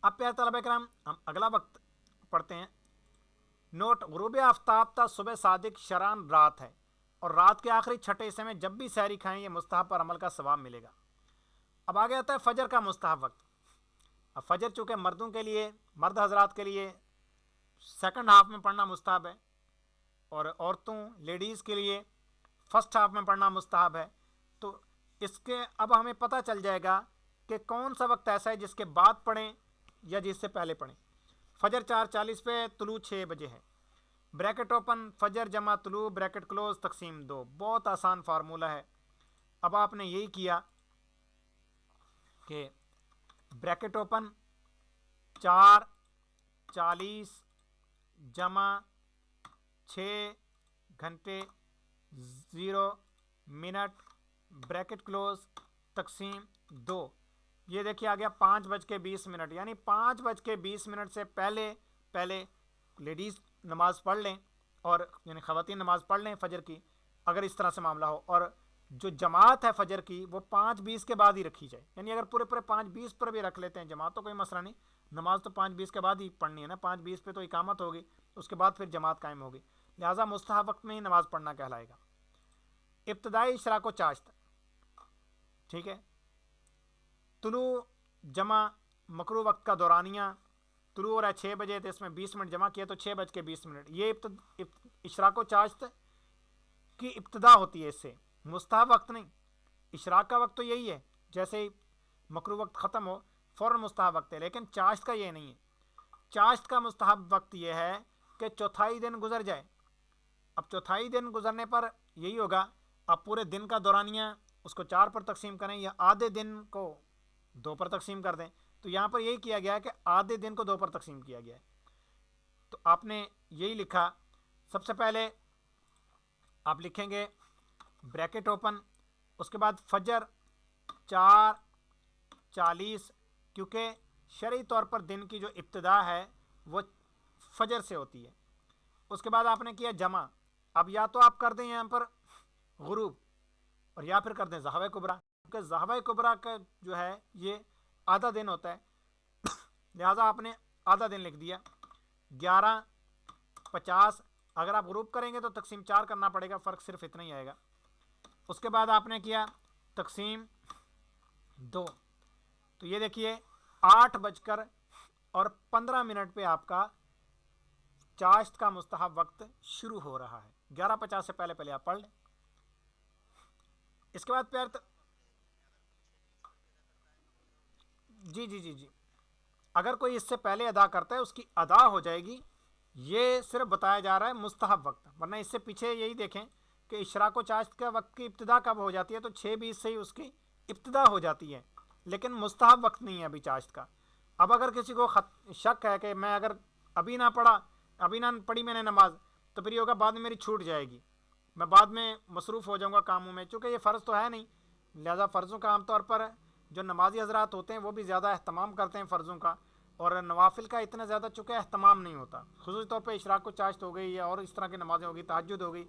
اب پیارے طلبہ کرام ہم اگلا وقت پڑھتے ہیں۔ نوٹ: غروب آفتاب تا صبح صادق شران رات ہے، اور رات کے آخری چھٹے حصے میں جب بھی سحری کھائیں یہ مستحب پر عمل کا ثواب ملے گا۔ اب آگے آتا ہے فجر کا مستحب وقت۔ اب فجر چونکہ مردوں کے لیے، مرد حضرات کے لیے سیکنڈ ہاف میں پڑھنا مستحب ہے، اور عورتوں لیڈیز کے لیے فرسٹ ہاف میں پڑھنا مستحب ہے، تو اس کے اب ہمیں پتہ چل جائے گا کہ کون سا وقت ایسا ہے جس کے بعد پڑھیں یا جس سے پہلے پڑھیں۔ فجر 4:40 پہ، طلوع 6 بجے ہے، بریکٹ اوپن فجر جمع طلوع بریکٹ کلوز تقسیم 2۔ بہت آسان فارمولہ ہے۔ اب آپ نے یہی کیا کہ بریکٹ اوپن 4:40 جمع 6 گھنٹے 0 منٹ بریکٹ کلوز تقسیم 2۔ یہ دیکھیے آ گیا 5:20، یعنی 5:20 سے پہلے لیڈیز نماز پڑھ لیں، اور یعنی خواتین نماز پڑھ لیں فجر کی، اگر اس طرح سے معاملہ ہو، اور جو جماعت ہے فجر کی وہ 5:20 کے بعد ہی رکھی جائے، یعنی اگر پورے 5:20 پر بھی رکھ لیتے ہیں جماعت تو کوئی مسئلہ نہیں، نماز تو 5:20 کے بعد ہی پڑھنی ہے نا، 5:20 پہ تو اقامت ہوگی، اس کے بعد پھر جماعت قائم ہوگی، لہٰذا مستحب وقت میں ہی نماز پڑھنا کہلائے گا۔ ابتدائی اشراق و چاشت، ٹھیک ہے، طلوع جمع مکروہ وقت کا دورانیہ، طلوع ہو رہا ہے 6 بجے تو اس میں 20 منٹ جمع کیا تو 6:20، یہ اشراق و چاشت کی ابتدا ہوتی ہے، اس سے مستحب وقت نہیں۔ اشراق کا وقت تو یہی ہے، جیسے ہی مکروہ وقت ختم ہو فوراً مستحب وقت ہے، لیکن چاشت کا یہ نہیں ہے۔ چاشت کا مستحب وقت یہ ہے کہ چوتھائی دن گزر جائے۔ اب چوتھائی دن گزرنے پر یہی ہوگا، اب پورے دن کا دورانیہ اس کو 4 پر تقسیم کریں یا آدھے دن کو 2 پر تقسیم کر دیں. تو یہاں پر یہی کیا گیا ہے کہ آدھے دن کو 2 پر تقسیم کیا گیا ہے. تو آپ نے یہی لکھا. سب سے پہلے آپ لکھیں گے بریکٹ اوپن, اس کے بعد فجر 4:40, کیونکہ شرعی طور پر دن کی جو ابتدا ہے وہ فجر سے ہوتی ہے. اس کے بعد آپ نے کیا جمع. اب یا تو آپ کر دیں یہاں پر غروب اور یا پھر کر دیں ضحوہ کبریٰ, کیونکہ ضحوہ کبریٰ کا جو ہے یہ آدھا دن ہوتا ہے, لہٰذا آپ نے آدھا دن لکھ دیا. 11:50, اگر آپ غروب کریں گے تو تقسیم 4 کرنا پڑے گا, فرق صرف اتنا ہی آئے گا. اس کے بعد آپ نے کیا تقسیم 2. تو یہ دیکھیے 8:15 پہ آپ کا چاشت کا مستحب وقت شروع ہو رہا ہے. 11:50 سے پہلے پہلے آپ پڑھ لیں. اس کے بعد پھر جی اگر کوئی اس سے پہلے ادا کرتا ہے اس کی ادا ہو جائے گی. یہ صرف بتایا جا رہا ہے مستحب وقت, ورنہ اس سے پیچھے یہی دیکھیں کہ اشراق و چاشت کا وقت کی ابتدا کب ہو جاتی ہے, تو 6:20 سے ہی اس کی ابتدا ہو جاتی ہے, لیکن مستحب وقت نہیں ہے ابھی چاشت کا. اب اگر کسی کو شک ہے کہ میں اگر ابھی نہ پڑھی میں نے نماز, تو پھر یہ ہوگا بعد میں میری چھوٹ جائے گی, میں بعد میں مصروف ہو جاؤں گا کاموں میں, چونکہ یہ فرض تو ہے نہیں. لہٰذا فرضوں کا عام طور پر جو نمازی حضرات ہوتے ہیں وہ بھی زیادہ اہتمام کرتے ہیں فرضوں کا, اور نوافل کا اتنا زیادہ چونکہ اہتمام نہیں ہوتا. خصوصی طور پہ اشراق و چاشت ہو گئی یا اور اس طرح کی نمازیں ہو گئی, تہجد ہو گئی,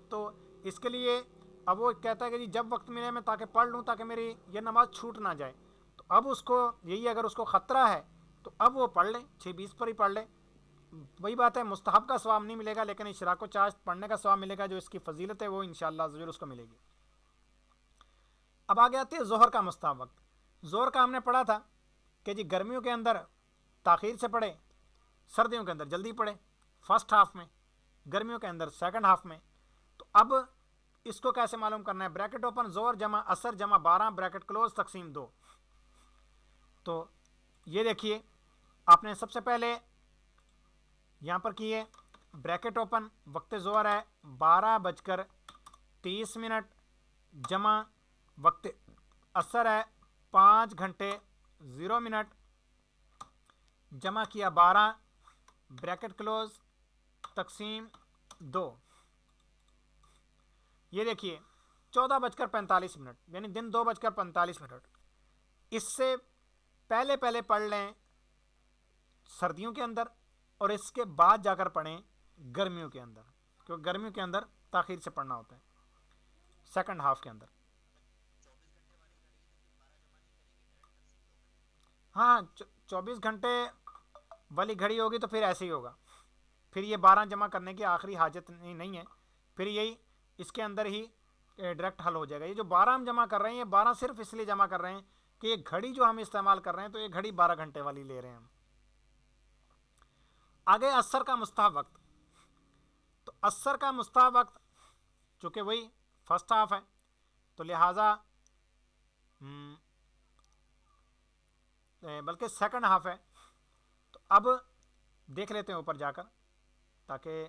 تو اس کے لیے اب وہ کہتا ہے کہ جی جب وقت ملے میں تاکہ پڑھ لوں تاکہ میری یہ نماز چھوٹ نہ جائے. تو اب اس کو یہی اگر اس کو خطرہ ہے تو اب وہ پڑھ لے, 6:20 پر ہی پڑھ لے. وہی بات ہے, مستحب کا ثواب نہیں ملے گا, لیکن اشراق و چاشت پڑھنے کا ثواب ملے گا, جو اس کی فضیلت ہے وہ انشاءاللہ ضرور اس کو ملے گی. اب آگے آتے ہیں ظہر کا مستحب وقت. ظہر کا ہم نے پڑھا تھا کہ جی گرمیوں کے اندر تاخیر سے پڑھے, سردیوں کے اندر جلدی پڑھے, فرسٹ ہاف میں, گرمیوں کے اندر سیکنڈ ہاف میں. تو اب اس کو کیسے معلوم کرنا ہے؟ بریکٹ اوپن ظہر جمع عصر جمع 12 بریکٹ کلوز تقسیم 2. تو یہ دیکھیے آپ نے سب سے پہلے یہاں پر کیے بریکٹ اوپن, وقت ظہر ہے 12:30 جمع وقت عصر ہے 5:0 جمع کیا 12 بریکٹ کلوز تقسیم 2. یہ دیکھیے 14:45, یعنی دن 2:45. اس سے پہلے پہلے پڑھ لیں سردیوں کے اندر, اور اس کے بعد جا کر پڑھیں گرمیوں کے اندر, کیونکہ گرمیوں کے اندر تاخیر سے پڑھنا ہوتا ہے سیکنڈ ہاف کے اندر. ہاں 24 گھنٹے والی گھڑی ہوگی تو پھر ایسے ہی ہوگا, پھر یہ 12 جمع کرنے کی آخری حاجت نہیں ہے, پھر یہی اس کے اندر ہی ڈائریکٹ حل ہو جائے گا. یہ جو 12 ہم جمع کر رہے ہیں, یہ 12 صرف اس لیے جمع کر رہے ہیں کہ یہ گھڑی جو ہم استعمال کر رہے ہیں تو یہ گھڑی 12 گھنٹے والی لے رہے ہیں ہم. آگے عصر کا مستحب وقت. تو عصر کا مستحب وقت چونکہ وہی فرسٹ ہاف ہے تو لہٰذا بلکہ سیکنڈ ہاف ہے, تو اب دیکھ لیتے ہیں اوپر جا کر تاکہ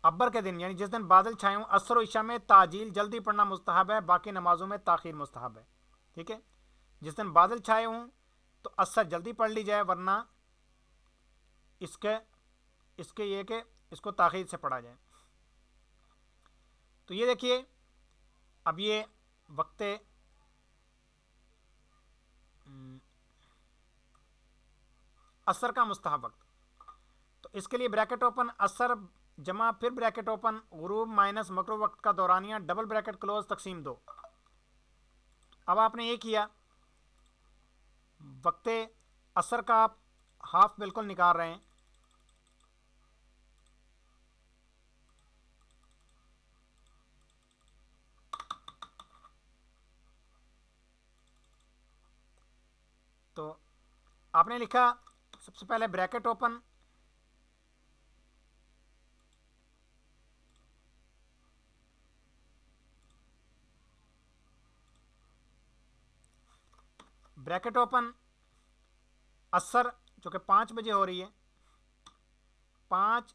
ابر کے دن یعنی جس دن بادل چھائے ہوں عصر و عشاء میں تعجیل جلدی پڑھنا مستحب ہے, باقی نمازوں میں تاخیر مستحب ہے. ٹھیک ہے, جس دن بادل چھائے ہوں تو عصر جلدی پڑھ لی جائے, ورنہ اس کے یہ کہ اس کو تاخیر سے پڑھا جائے. تو یہ دیکھیے اب یہ وقت عصر کا مستحب وقت. تو اس کے لیے بریکٹ اوپن عصر جمع پھر بریکٹ اوپن غروب مائنس مکرو وقت کا دورانیہ ڈبل بریکٹ کلوز تقسیم 2. اب آپ نے یہ کیا وقت عصر کا آپ ہاف بالکل نکال رہے ہیں, تو آپ نے لکھا سب سے پہلے بریکٹ اوپن عصر جو کہ 5 بجے ہو رہی ہے 5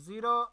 0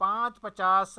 5:50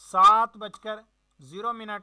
7:0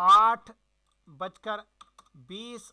8:20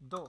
2,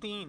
3,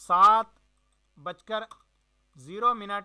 7:0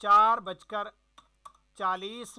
4:40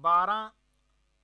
12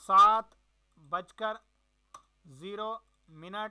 7:0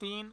3।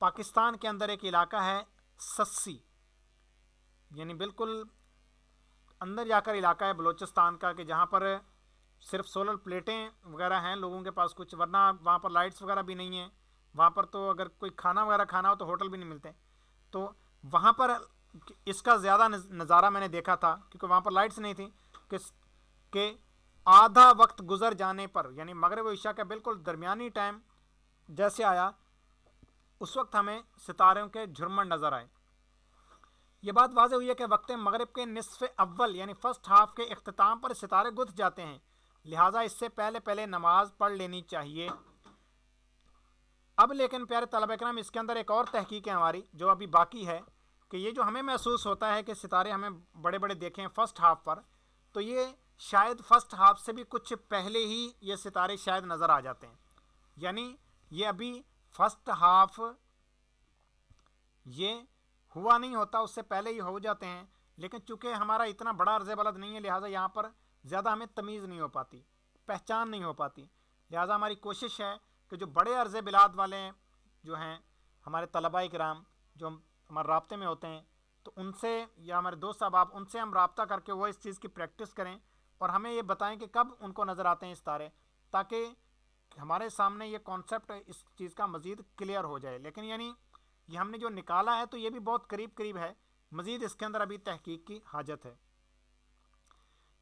پاکستان کے اندر ایک علاقہ ہے سسی، یعنی بالکل اندر جا کر علاقہ ہے بلوچستان کا، کہ جہاں پر صرف سولر پلیٹیں وغیرہ ہیں لوگوں کے پاس کچھ، ورنہ وہاں پر لائٹس وغیرہ بھی نہیں ہیں. وہاں پر تو اگر کوئی کھانا وغیرہ کھانا ہو تو ہوٹل بھی نہیں ملتے. تو وہاں پر اس کا زیادہ نظارہ میں نے دیکھا تھا، کیونکہ وہاں پر لائٹس نہیں تھیں، کہ آدھا وقت گزر جانے پر، یعنی مغرب و عشاء کا بالکل درمیانی ٹائم جیسے آیا، اس وقت ہمیں ستاروں کے جھرمٹ نظر آئے. یہ بات واضح ہوئی ہے کہ وقت مغرب کے نصف اول یعنی فرسٹ ہاف کے اختتام پر ستارے گتھ جاتے ہیں، لہٰذا اس سے پہلے نماز پڑھ لینی چاہیے. اب لیکن پیارے طلبہ کرام، اس کے اندر ایک اور تحقیق ہے ہماری جو ابھی باقی ہے، کہ یہ جو ہمیں محسوس ہوتا ہے کہ ستارے ہمیں بڑے بڑے دیکھیں فرسٹ ہاف پر، تو یہ شاید فرسٹ ہاف سے بھی کچھ پہلے ہی یہ ستارے شاید نظر آ جاتے ہیں. یعنی یہ ابھی فرسٹ ہاف یہ ہوا نہیں ہوتا، اس سے پہلے ہی ہو جاتے ہیں. لیکن چونکہ ہمارا اتنا بڑا عرض بلد نہیں ہے، لہٰذا یہاں پر زیادہ ہمیں تمیز نہیں ہو پاتی، پہچان نہیں ہو پاتی. لہٰذا ہماری کوشش ہے کہ جو بڑے عرض بلاد والے جو ہیں ہمارے طلباء کرام جو ہمارے رابطے میں ہوتے ہیں، تو ان سے یا ہمارے دوست احباب، ان سے ہم رابطہ کر کے وہ اس چیز کی پریکٹس کریں اور ہمیں یہ بتائیں کہ کب ان کو نظر آتے ہیں ستارے، تاکہ ہمارے سامنے یہ کانسیپٹ اس چیز کا مزید کلیئر ہو جائے. لیکن یعنی یہ ہم نے جو نکالا ہے تو یہ بھی بہت قریب ہے، مزید اس کے اندر ابھی تحقیق کی حاجت ہے.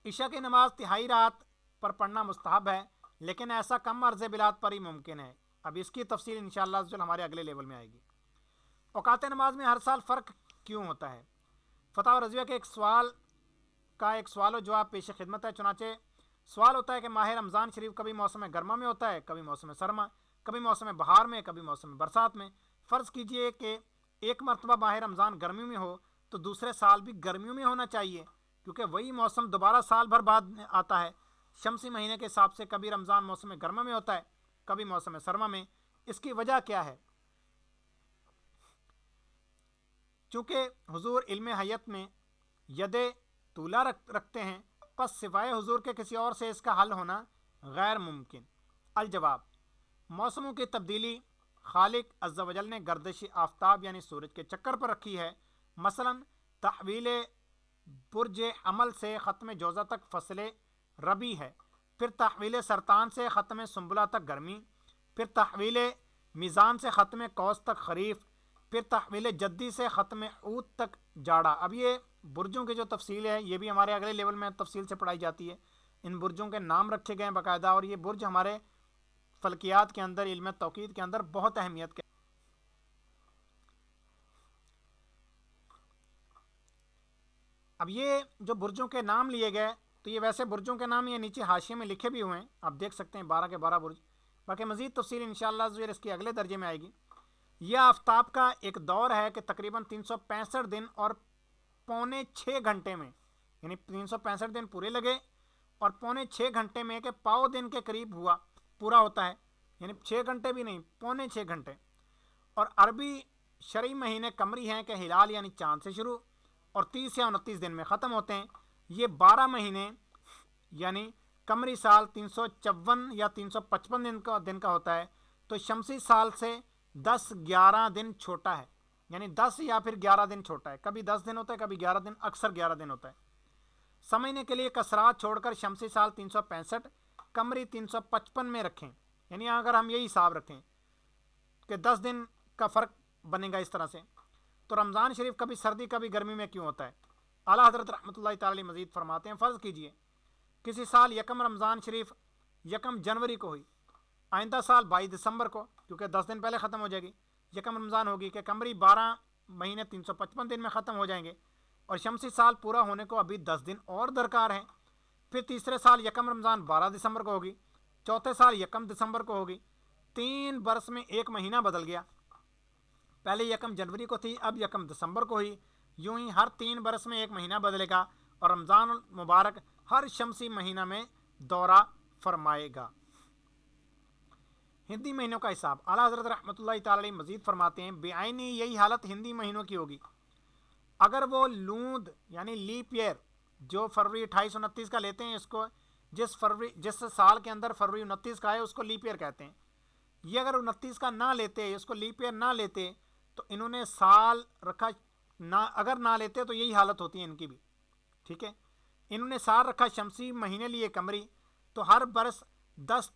عشاء کی نماز تہائی رات پر پڑھنا مستحب ہے، لیکن ایسا کم عرض بلاد پر ہی ممکن ہے. اب اس کی تفصیل انشاءاللہ ہمارے اگلے لیول میں آئے گی. اوقات نماز میں ہر سال فرق کیوں ہوتا ہے؟ فتح رضویہ کے ایک سوال و جواب پیش خدمت ہے. چنانچہ سوال ہوتا ہے کہ ماہ رمضان شریف کبھی موسم گرما میں ہوتا ہے، کبھی موسم سرما، کبھی موسم بہار میں، کبھی موسم برسات میں. فرض کیجئے کہ ایک مرتبہ ماہ رمضان گرمیوں میں ہو تو دوسرے سال بھی گرمیوں میں ہونا چاہیے، کیونکہ وہی موسم دوبارہ سال بھر بعد آتا ہے. شمسی مہینے کے حساب سے کبھی رمضان موسم گرما میں ہوتا ہے، کبھی موسم سرما میں. اس کی وجہ کیا ہے؟ چونکہ حضور علم حیت میں ید طولہ رکھتے ہیں، پس سوائے حضور کے کسی اور سے اس کا حل ہونا غیر ممکن. الجواب: موسموں کی تبدیلی خالق عز و جل نے گردش آفتاب یعنی سورج کے چکر پر رکھی ہے. مثلا تحویل برج عمل سے ختم جوزہ تک فصل ربی ہے، پھر تحویل سرطان سے ختم سنبلہ تک گرمی، پھر تحویل میزان سے ختم قوس تک خریف، پھر تحویل جدی سے ختم عود تک جاڑا. اب یہ برجوں کی جو تفصیل ہے یہ بھی ہمارے اگلے لیول میں تفصیل سے پڑھائی جاتی ہے. ان برجوں کے نام رکھے گئے ہیں باقاعدہ، اور یہ برج ہمارے فلکیات کے اندر، علم توقید کے اندر بہت اہمیت کے. اب یہ جو برجوں کے نام لیے گئے تو یہ ویسے برجوں کے نام یہ نیچے حاشیے میں لکھے بھی ہوئے ہیں، آپ دیکھ سکتے ہیں 12 کے 12 برج. باقی مزید تفصیل انشاءاللہ اس کے اگلے درجے میں آئے گی. یہ آفتاب کا ایک دور ہے کہ تقریباً 365 دن اور پونے 6 گھنٹے میں، یعنی 365 دن پورے لگے اور پونے 6 گھنٹے میں کہ پاؤ دن کے قریب ہوا پورا ہوتا ہے، یعنی 6 گھنٹے بھی نہیں، پونے 6 گھنٹے. اور عربی شرعی مہینے قمری ہیں کہ ہلال یعنی چاند سے شروع اور 30 یا 29 دن میں ختم ہوتے ہیں. یہ 12 مہینے یعنی قمری سال 354 یا 355 دن کا ہوتا ہے، تو شمسی سال سے 10-11 دن چھوٹا ہے، یعنی 10 یا پھر 11 دن چھوٹا ہے. کبھی 10 دن ہوتا ہے، کبھی 11 دن، اکثر 11 دن ہوتا ہے. سمجھنے کے لیے کسرات چھوڑ کر شمسی سال 365 قمری 355 میں رکھیں، یعنی اگر ہم یہی حساب رکھیں کہ 10 دن کا فرق بنے گا اس طرح سے. تو رمضان شریف کبھی سردی کبھی گرمی میں کیوں ہوتا ہے؟ اعلیٰ حضرت رحمۃ اللہ تعالی مزید فرماتے ہیں، فرض کیجئے کسی سال یکم رمضان شریف 1 جنوری کو ہوئی، آئندہ سال 22 دسمبر کو، کیونکہ 10 دن پہلے ختم ہو جائے گی، یکم رمضان ہوگی کہ قمری 12 مہینے 355 دن میں ختم ہو جائیں گے، اور شمسی سال پورا ہونے کو ابھی 10 دن اور درکار ہیں. پھر تیسرے سال یکم رمضان 12 دسمبر کو ہوگی، چوتھے سال 1 دسمبر کو ہوگی. 3 برس میں ایک مہینہ بدل گیا، پہلے 1 جنوری کو تھی، اب 1 دسمبر کو ہوئی. یوں ہی ہر 3 برس میں ایک مہینہ بدلے گا اور رمضان مبارک ہر شمسی مہینہ میں دورہ فرمائے گا. ہندی مہینوں کا حساب اعلیٰ حضرت رحمۃ اللہ تعالی مزید فرماتے ہیں، بعینی یہی حالت ہندی مہینوں کی ہوگی اگر وہ لوند یعنی لیپ ایئر جو فروری 2829 کا لیتے ہیں، اس کو جس سال کے اندر فروری 29 کا ہے اس کو لیپ ایئر کہتے ہیں. یہ اگر 29 کا نہ لیتے، اس کو لیپ ایئر نہ لیتے تو انہوں نے سال رکھا نہ، اگر نہ لیتے تو یہی حالت ہوتی ہے ان کی بھی، ٹھیک ہے. انہوں نے سال رکھا شمسی، مہینے لیے قمری، تو ہر برس 10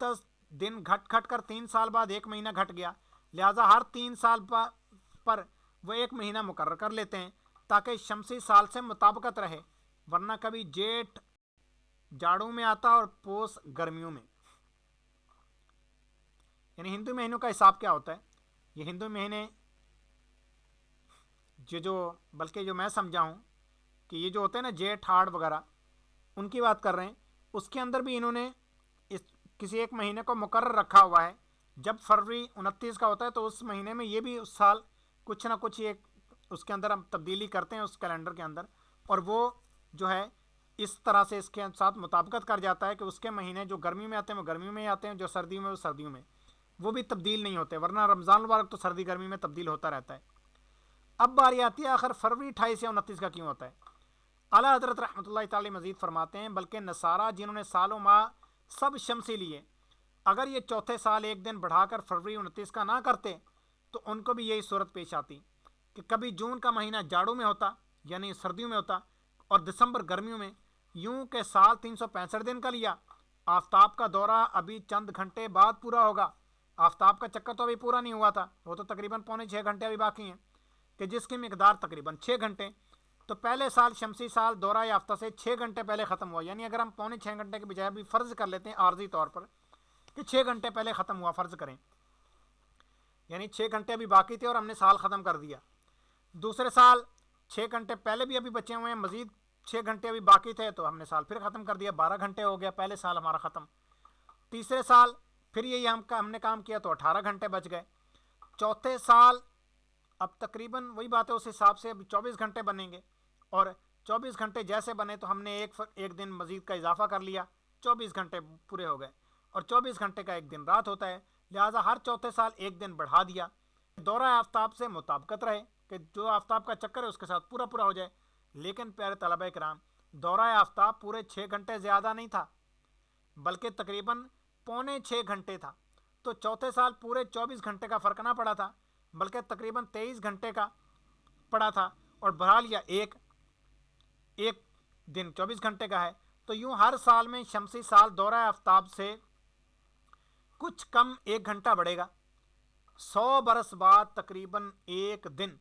دن گھٹ گھٹ کر 3 سال بعد ایک مہینہ گھٹ گیا. لہٰذا ہر 3 سال پر وہ ایک مہینہ مقرر کر لیتے ہیں تاکہ شمسی سال سے مطابقت رہے، ورنہ کبھی جیٹھ جاڑوں میں آتا اور پوس گرمیوں میں. یعنی ہندو مہینوں کا حساب کیا ہوتا ہے؟ یہ ہندو مہینے جو بلکہ جو میں سمجھا ہوں کہ یہ جو ہوتے ہیں نا جیٹھ ہاڑ وغیرہ، ان کی بات کر رہے ہیں. اس کے اندر بھی انہوں نے اس کسی ایک مہینے کو مقرر رکھا ہوا ہے. جب فروری 29 کا ہوتا ہے تو اس مہینے میں یہ بھی اس سال کچھ نہ کچھ ایک اس کے اندر ہم تبدیلی کرتے ہیں اس کیلنڈر کے اندر، اور وہ جو ہے اس طرح سے اس کے ساتھ مطابقت کر جاتا ہے کہ اس کے مہینے جو گرمی میں آتے ہیں وہ گرمیوں میں آتے ہیں، جو سردیوں میں وہ سردیوں میں، وہ بھی تبدیل نہیں ہوتے. ورنہ رمضان المبارک تو سردی گرمی میں تبدیل ہوتا رہتا ہے. اب باری آتی ہے آخر فروری 28 یا 29 کا کیوں ہوتا ہے؟ اعلیٰ حضرت رحمۃ اللہ تعالی مزید فرماتے ہیں بلکہ نصارہ جنہوں نے سالوں ماہ سب شمسی لیے، اگر یہ چوتھے سال ایک دن بڑھا کر فروری 29 کا نہ کرتے تو ان کو بھی یہی صورت پیش آتی کہ کبھی جون کا مہینہ جاڑوں میں ہوتا یعنی سردیوں میں ہوتا، اور دسمبر گرمیوں میں، یوں کہ سال 365 دن کا لیا. آفتاب کا دورہ ابھی چند گھنٹے بعد پورا ہوگا. آفتاب کا چکر تو ابھی پورا نہیں ہوا تھا، وہ تو تقریباً 6.25 گھنٹے ابھی باقی ہیں، کہ جس کی مقدار تقریباً 6 گھنٹے. تو پہلے سال شمسی سال دورہ یافتہ سے 6 گھنٹے پہلے ختم ہوا. یعنی اگر ہم 6.25 گھنٹے کے بجائے بھی فرض کر لیتے ہیں عارضی طور پر کہ 6 گھنٹے پہلے ختم ہوا، فرض کریں یعنی 6 گھنٹے ابھی باقی تھے اور ہم نے سال ختم کر دیا. دوسرے سال 6 گھنٹے پہلے بھی ابھی بچے ہوئے ہیں، مزید 6 گھنٹے ابھی باقی تھے تو ہم نے سال پھر ختم کر دیا، 12 گھنٹے ہو گیا، پہلے سال ہمارا ختم. تیسرے سال پھر یہی ہم نے کام کیا تو 18 گھنٹے بچ گئے. چوتھے سال اب تقریباً وہی بات ہے، اس حساب سے اب 24 گھنٹے بنیں گے، اور 24 گھنٹے جیسے بنے تو ہم نے ایک دن مزید کا اضافہ کر لیا، 24 گھنٹے پورے ہو گئے، اور 24 گھنٹے کا ایک دن رات ہوتا ہے. لہٰذا ہر چوتھے سال ایک دن بڑھا دیا، دورہ آفتاب سے مطابقت رہے کہ جو آفتاب کا چکر ہے اس کے ساتھ پورا پورا ہو جائے. لیکن پیارے طلبہ کرام، دورہ آفتاب پورے 6 گھنٹے زیادہ نہیں تھا بلکہ تقریباً 6.25 گھنٹے تھا. تو چوتھے سال پورے 24 گھنٹے کا فرق نہ پڑا تھا بلکہ تقریباً 23 گھنٹے کا پڑا تھا، اور بڑھا لیا ایک دن 24 گھنٹے کا ہے. تو یوں ہر سال میں شمسی سال دورہ آفتاب سے کچھ کم 1 گھنٹہ بڑھے گا، 100 برس بعد تقریباً ایک دن.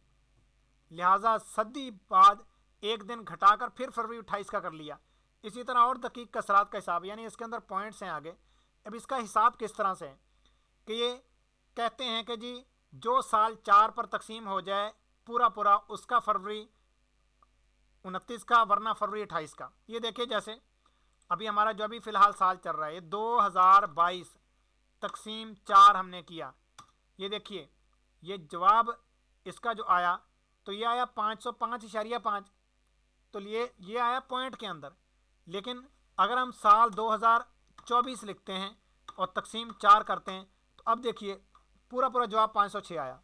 لہٰذا صدی بعد ایک دن گھٹا کر پھر فروری 28 کا کر لیا. اسی طرح اور دقیق کسرات کا حساب، یعنی اس کے اندر پوائنٹس ہیں آگے. اب اس کا حساب کس طرح سے ہے کہ یہ کہتے ہیں کہ جی جو سال 4 پر تقسیم ہو جائے پورا پورا، اس کا فروری 29 کا، ورنہ فروری 28 کا. یہ دیکھیں جیسے ابھی ہمارا جو ابھی فی الحال سال چل رہا ہے 2022 تقسیم 4 ہم نے کیا. یہ دیکھیے یہ جواب اس کا جو آیا تو یہ آیا 505.5. تو یہ آیا پوائنٹ کے اندر. لیکن اگر ہم سال 2024 لکھتے ہیں اور تقسیم 4 کرتے ہیں تو اب دیکھیے پورا پورا جواب 506 آیا.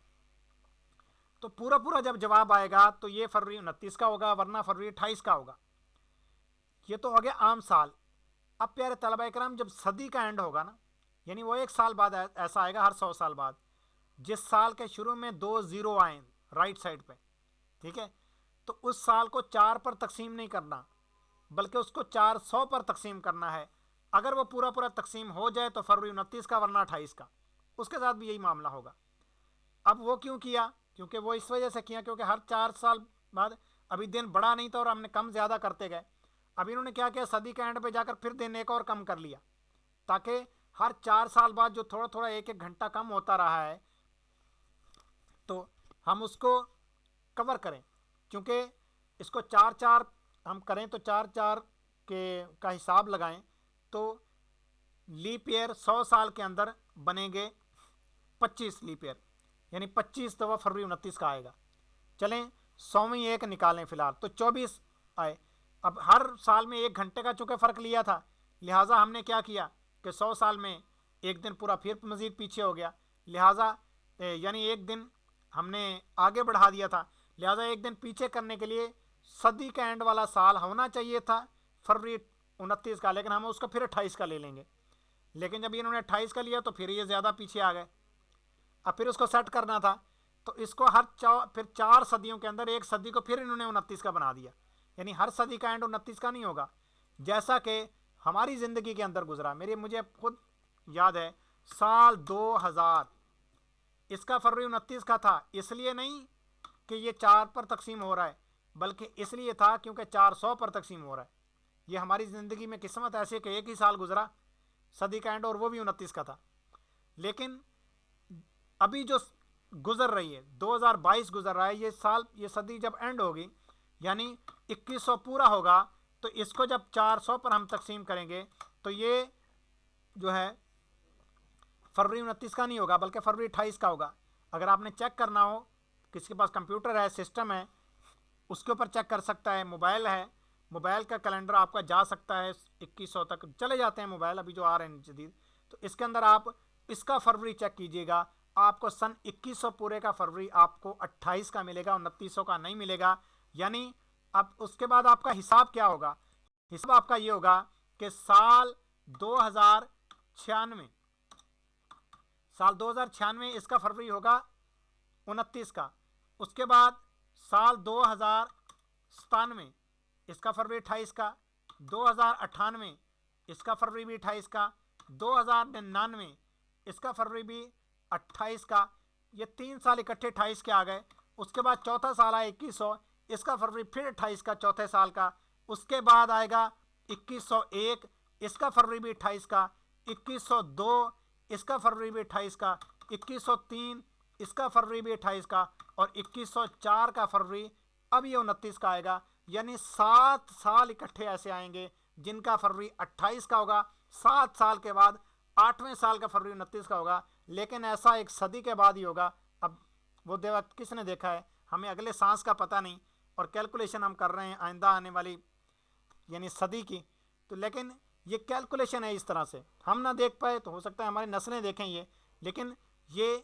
تو پورا پورا جب جواب آئے گا تو یہ فروری 29 کا ہوگا ورنہ فروری 28 کا ہوگا. یہ تو ہو گیا عام سال. اب پیارے طلبہ کرام جب صدی کا اینڈ ہوگا نا، یعنی وہ ایک سال بعد ایسا آئے گا ہر 100 سال بعد، جس سال کے شروع میں 2 زیرو آئیں رائٹ سائڈ پہ، ٹھیک ہے، تو اس سال کو 4 پر تقسیم نہیں کرنا بلکہ اس کو 400 پر تقسیم کرنا ہے. اگر وہ پورا پورا تقسیم ہو جائے تو فروری 29 کا ورنہ 28 کا. اس کے ساتھ بھی یہی معاملہ ہوگا. اب وہ کیوں کیا؟ کیونکہ وہ اس وجہ سے کیا کیونکہ ہر 4 سال بعد ابھی دن بڑا نہیں تھا اور ہم نے کم زیادہ کرتے گئے. اب انہوں نے کیا کیا، صدی کے اینڈ پہ جا کر پھر دن ایک اور کم کر لیا تاکہ ہر 4 سال بعد جو تھوڑا تھوڑا ایک گھنٹہ کم ہوتا رہا ہے تو ہم اس کو کور کریں. کیونکہ اس کو 4 ہم کریں تو 4 کا حساب لگائیں تو لیپ ایئر 100 سال کے اندر بنیں گے 25 لیپ ایئر، یعنی 25 دفعہ فروری 29 کا آئے گا. چلیں 100ویں ایک نکالیں فی الحال تو 24 آئے. اب ہر سال میں 1 گھنٹے کا چونکہ فرق لیا تھا لہٰذا ہم نے کیا کیا کہ 100 سال میں ایک دن پورا پھر مزید پیچھے ہو گیا. لہٰذا یعنی ایک دن ہم نے آگے بڑھا دیا تھا. لہٰذا ایک دن پیچھے کرنے کے لیے صدی کا اینڈ والا سال ہونا چاہیے تھا فروری 29 کا، لیکن ہم اس کو پھر 28 کا لے لیں گے. لیکن جب انہوں نے 28 کا لیا تو پھر یہ زیادہ پیچھے آ گئے. اب پھر اس کو سیٹ کرنا تھا تو اس کو پھر 4 صدیوں کے اندر ایک صدی کو پھر انہوں نے 29 کا بنا دیا. یعنی ہر صدی کا اینڈ 29 کا نہیں ہوگا. جیسا کہ ہماری زندگی کے اندر گزرا, مجھے خود یاد ہے سال 2000 اس کا فروری 29 کا تھا, اس لیے نہیں کہ یہ 4 پر تقسیم ہو رہا ہے, بلکہ اس لیے تھا کیونکہ 400 پر تقسیم ہو رہا ہے. یہ ہماری زندگی میں قسمت ایسی کہ ایک ہی سال گزرا صدی کا اینڈ, اور وہ بھی 29 کا تھا. لیکن ابھی جو گزر رہی ہے 2022 گزر رہا ہے, یہ صدی جب اینڈ ہوگی یعنی 2100 پورا ہوگا, تو اس کو جب 400 پر ہم تقسیم کریں گے تو یہ جو ہے فروری 29 کا نہیں ہوگا بلکہ فروری 28 کا ہوگا. اگر آپ نے چیک کرنا ہو, کسی کے پاس کمپیوٹر ہے, سسٹم ہے, اس کے اوپر چیک کر سکتا ہے. موبائل ہے, موبائل کا کیلنڈر آپ کا جا سکتا ہے 2100 تک, چلے جاتے ہیں موبائل ابھی جو آ رہے ہیں جدید. تو اس کے اندر آپ اس کا فروری چیک کیجئے گا, آپ کو سن 2100 پورے کا فروری آپ کو 28 کا ملے گا, 2900 کا نہیں ملے گا. یعنی اب اس کے بعد آپ کا حساب کیا ہوگا؟ حساب آپ کا یہ ہوگا کہ سال 2096 اس کا فروری ہوگا 29 کا. اس کے بعد سال 2097 اس کا فروری 28 کا, 2098 اس کا فروری بھی 28 کا, 2099 اس کا فروری بھی 28 کا. یہ 3 سال اکٹھے 28 کے آ گئے. اس کے بعد چوتھا سال آئے 2100, اس کا فروری پھر 28 کا چوتھے سال کا. اس کے بعد آئے گا 2101, اس کا فروری بھی 28 کا, 2102 اس کا فروری بھی 28 کا, 2103 اس کا فروری بھی 28 کا, اور 2104 کا فروری اب یہ 29 کا آئے گا. یعنی 7 سال اکٹھے ایسے آئیں گے جن کا فروری 28 کا ہوگا. 7 سال کے بعد 8ویں سال کا فروری 29 کا ہوگا. لیکن ایسا ایک صدی کے بعد ہی ہوگا. اب وہ وقت کس نے دیکھا ہے؟ ہمیں اگلے سانس کا پتہ نہیں, اور کیلکولیشن ہم کر رہے ہیں آئندہ آنے والی یعنی صدی کی. تو لیکن یہ کیلکولیشن ہے اس طرح سے, ہم نہ دیکھ پائے تو ہو سکتا ہے ہماری نسلیں دیکھیں یہ, لیکن یہ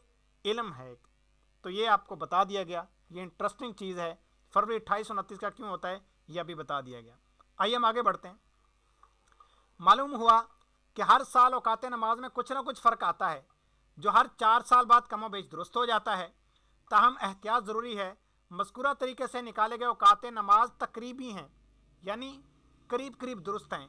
علم ہے ایک. تو یہ آپ کو بتا دیا گیا, یہ انٹرسٹنگ چیز ہے. فروری 28 29 کا کیوں ہوتا ہے یہ ابھی بتا دیا گیا. آئیے ہم آگے بڑھتے ہیں. معلوم ہوا کہ ہر سال اوقات نماز میں کچھ نہ کچھ فرق آتا ہے جو ہر 4 سال بعد کم و بیش درست ہو جاتا ہے. تاہم احتیاط ضروری ہے. مذکورہ طریقے سے نکالے گئے اوقات نماز تقریبی ہیں, یعنی قریب قریب درست ہیں,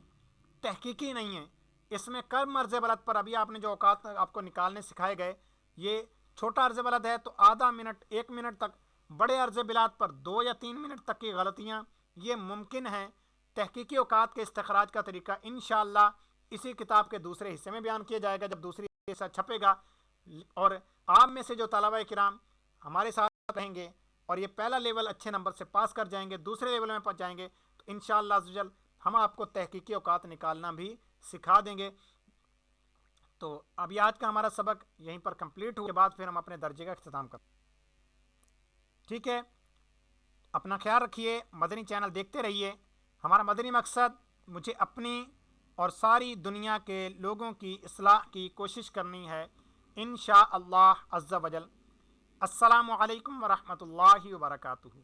تحقیقی نہیں ہیں. اس میں کم عرض بلد پر ابھی آپ نے جو اوقات آپ کو نکالنے سکھائے گئے, یہ چھوٹا عرض بلد ہے تو آدھا منٹ 1 منٹ تک, بڑے عرض بلاد پر 2 یا 3 منٹ تک کی غلطیاں یہ ممکن ہیں. تحقیقی اوقات کے استخراج کا طریقہ انشاءاللہ اسی کتاب کے دوسرے حصے میں بیان کیا جائے گا جب دوسری حصہ چھپے گا. اور آپ میں سے جو طلبہ کرام ہمارے ساتھ رہیں گے اور یہ پہلا لیول اچھے نمبر سے پاس کر جائیں گے, دوسرے لیول میں پہنچ جائیں گے, تو انشاءاللہ عزوجل ہم آپ کو تحقیقی اوقات نکالنا بھی سکھا دیں گے. تو ابھی آج کا ہمارا سبق یہیں پر کمپلیٹ ہونے کے بعد پھر ہم اپنے درجے کا اختتام کریں. ٹھیک ہے, اپنا خیال رکھیے, مدنی چینل دیکھتے رہیے. ہمارا مدنی مقصد مجھے اپنی اور ساری دنیا کے لوگوں کی اصلاح کی کوشش کرنی ہے انشاءاللہ عز و جل. السلام علیکم ورحمۃ اللہ وبرکاتہ.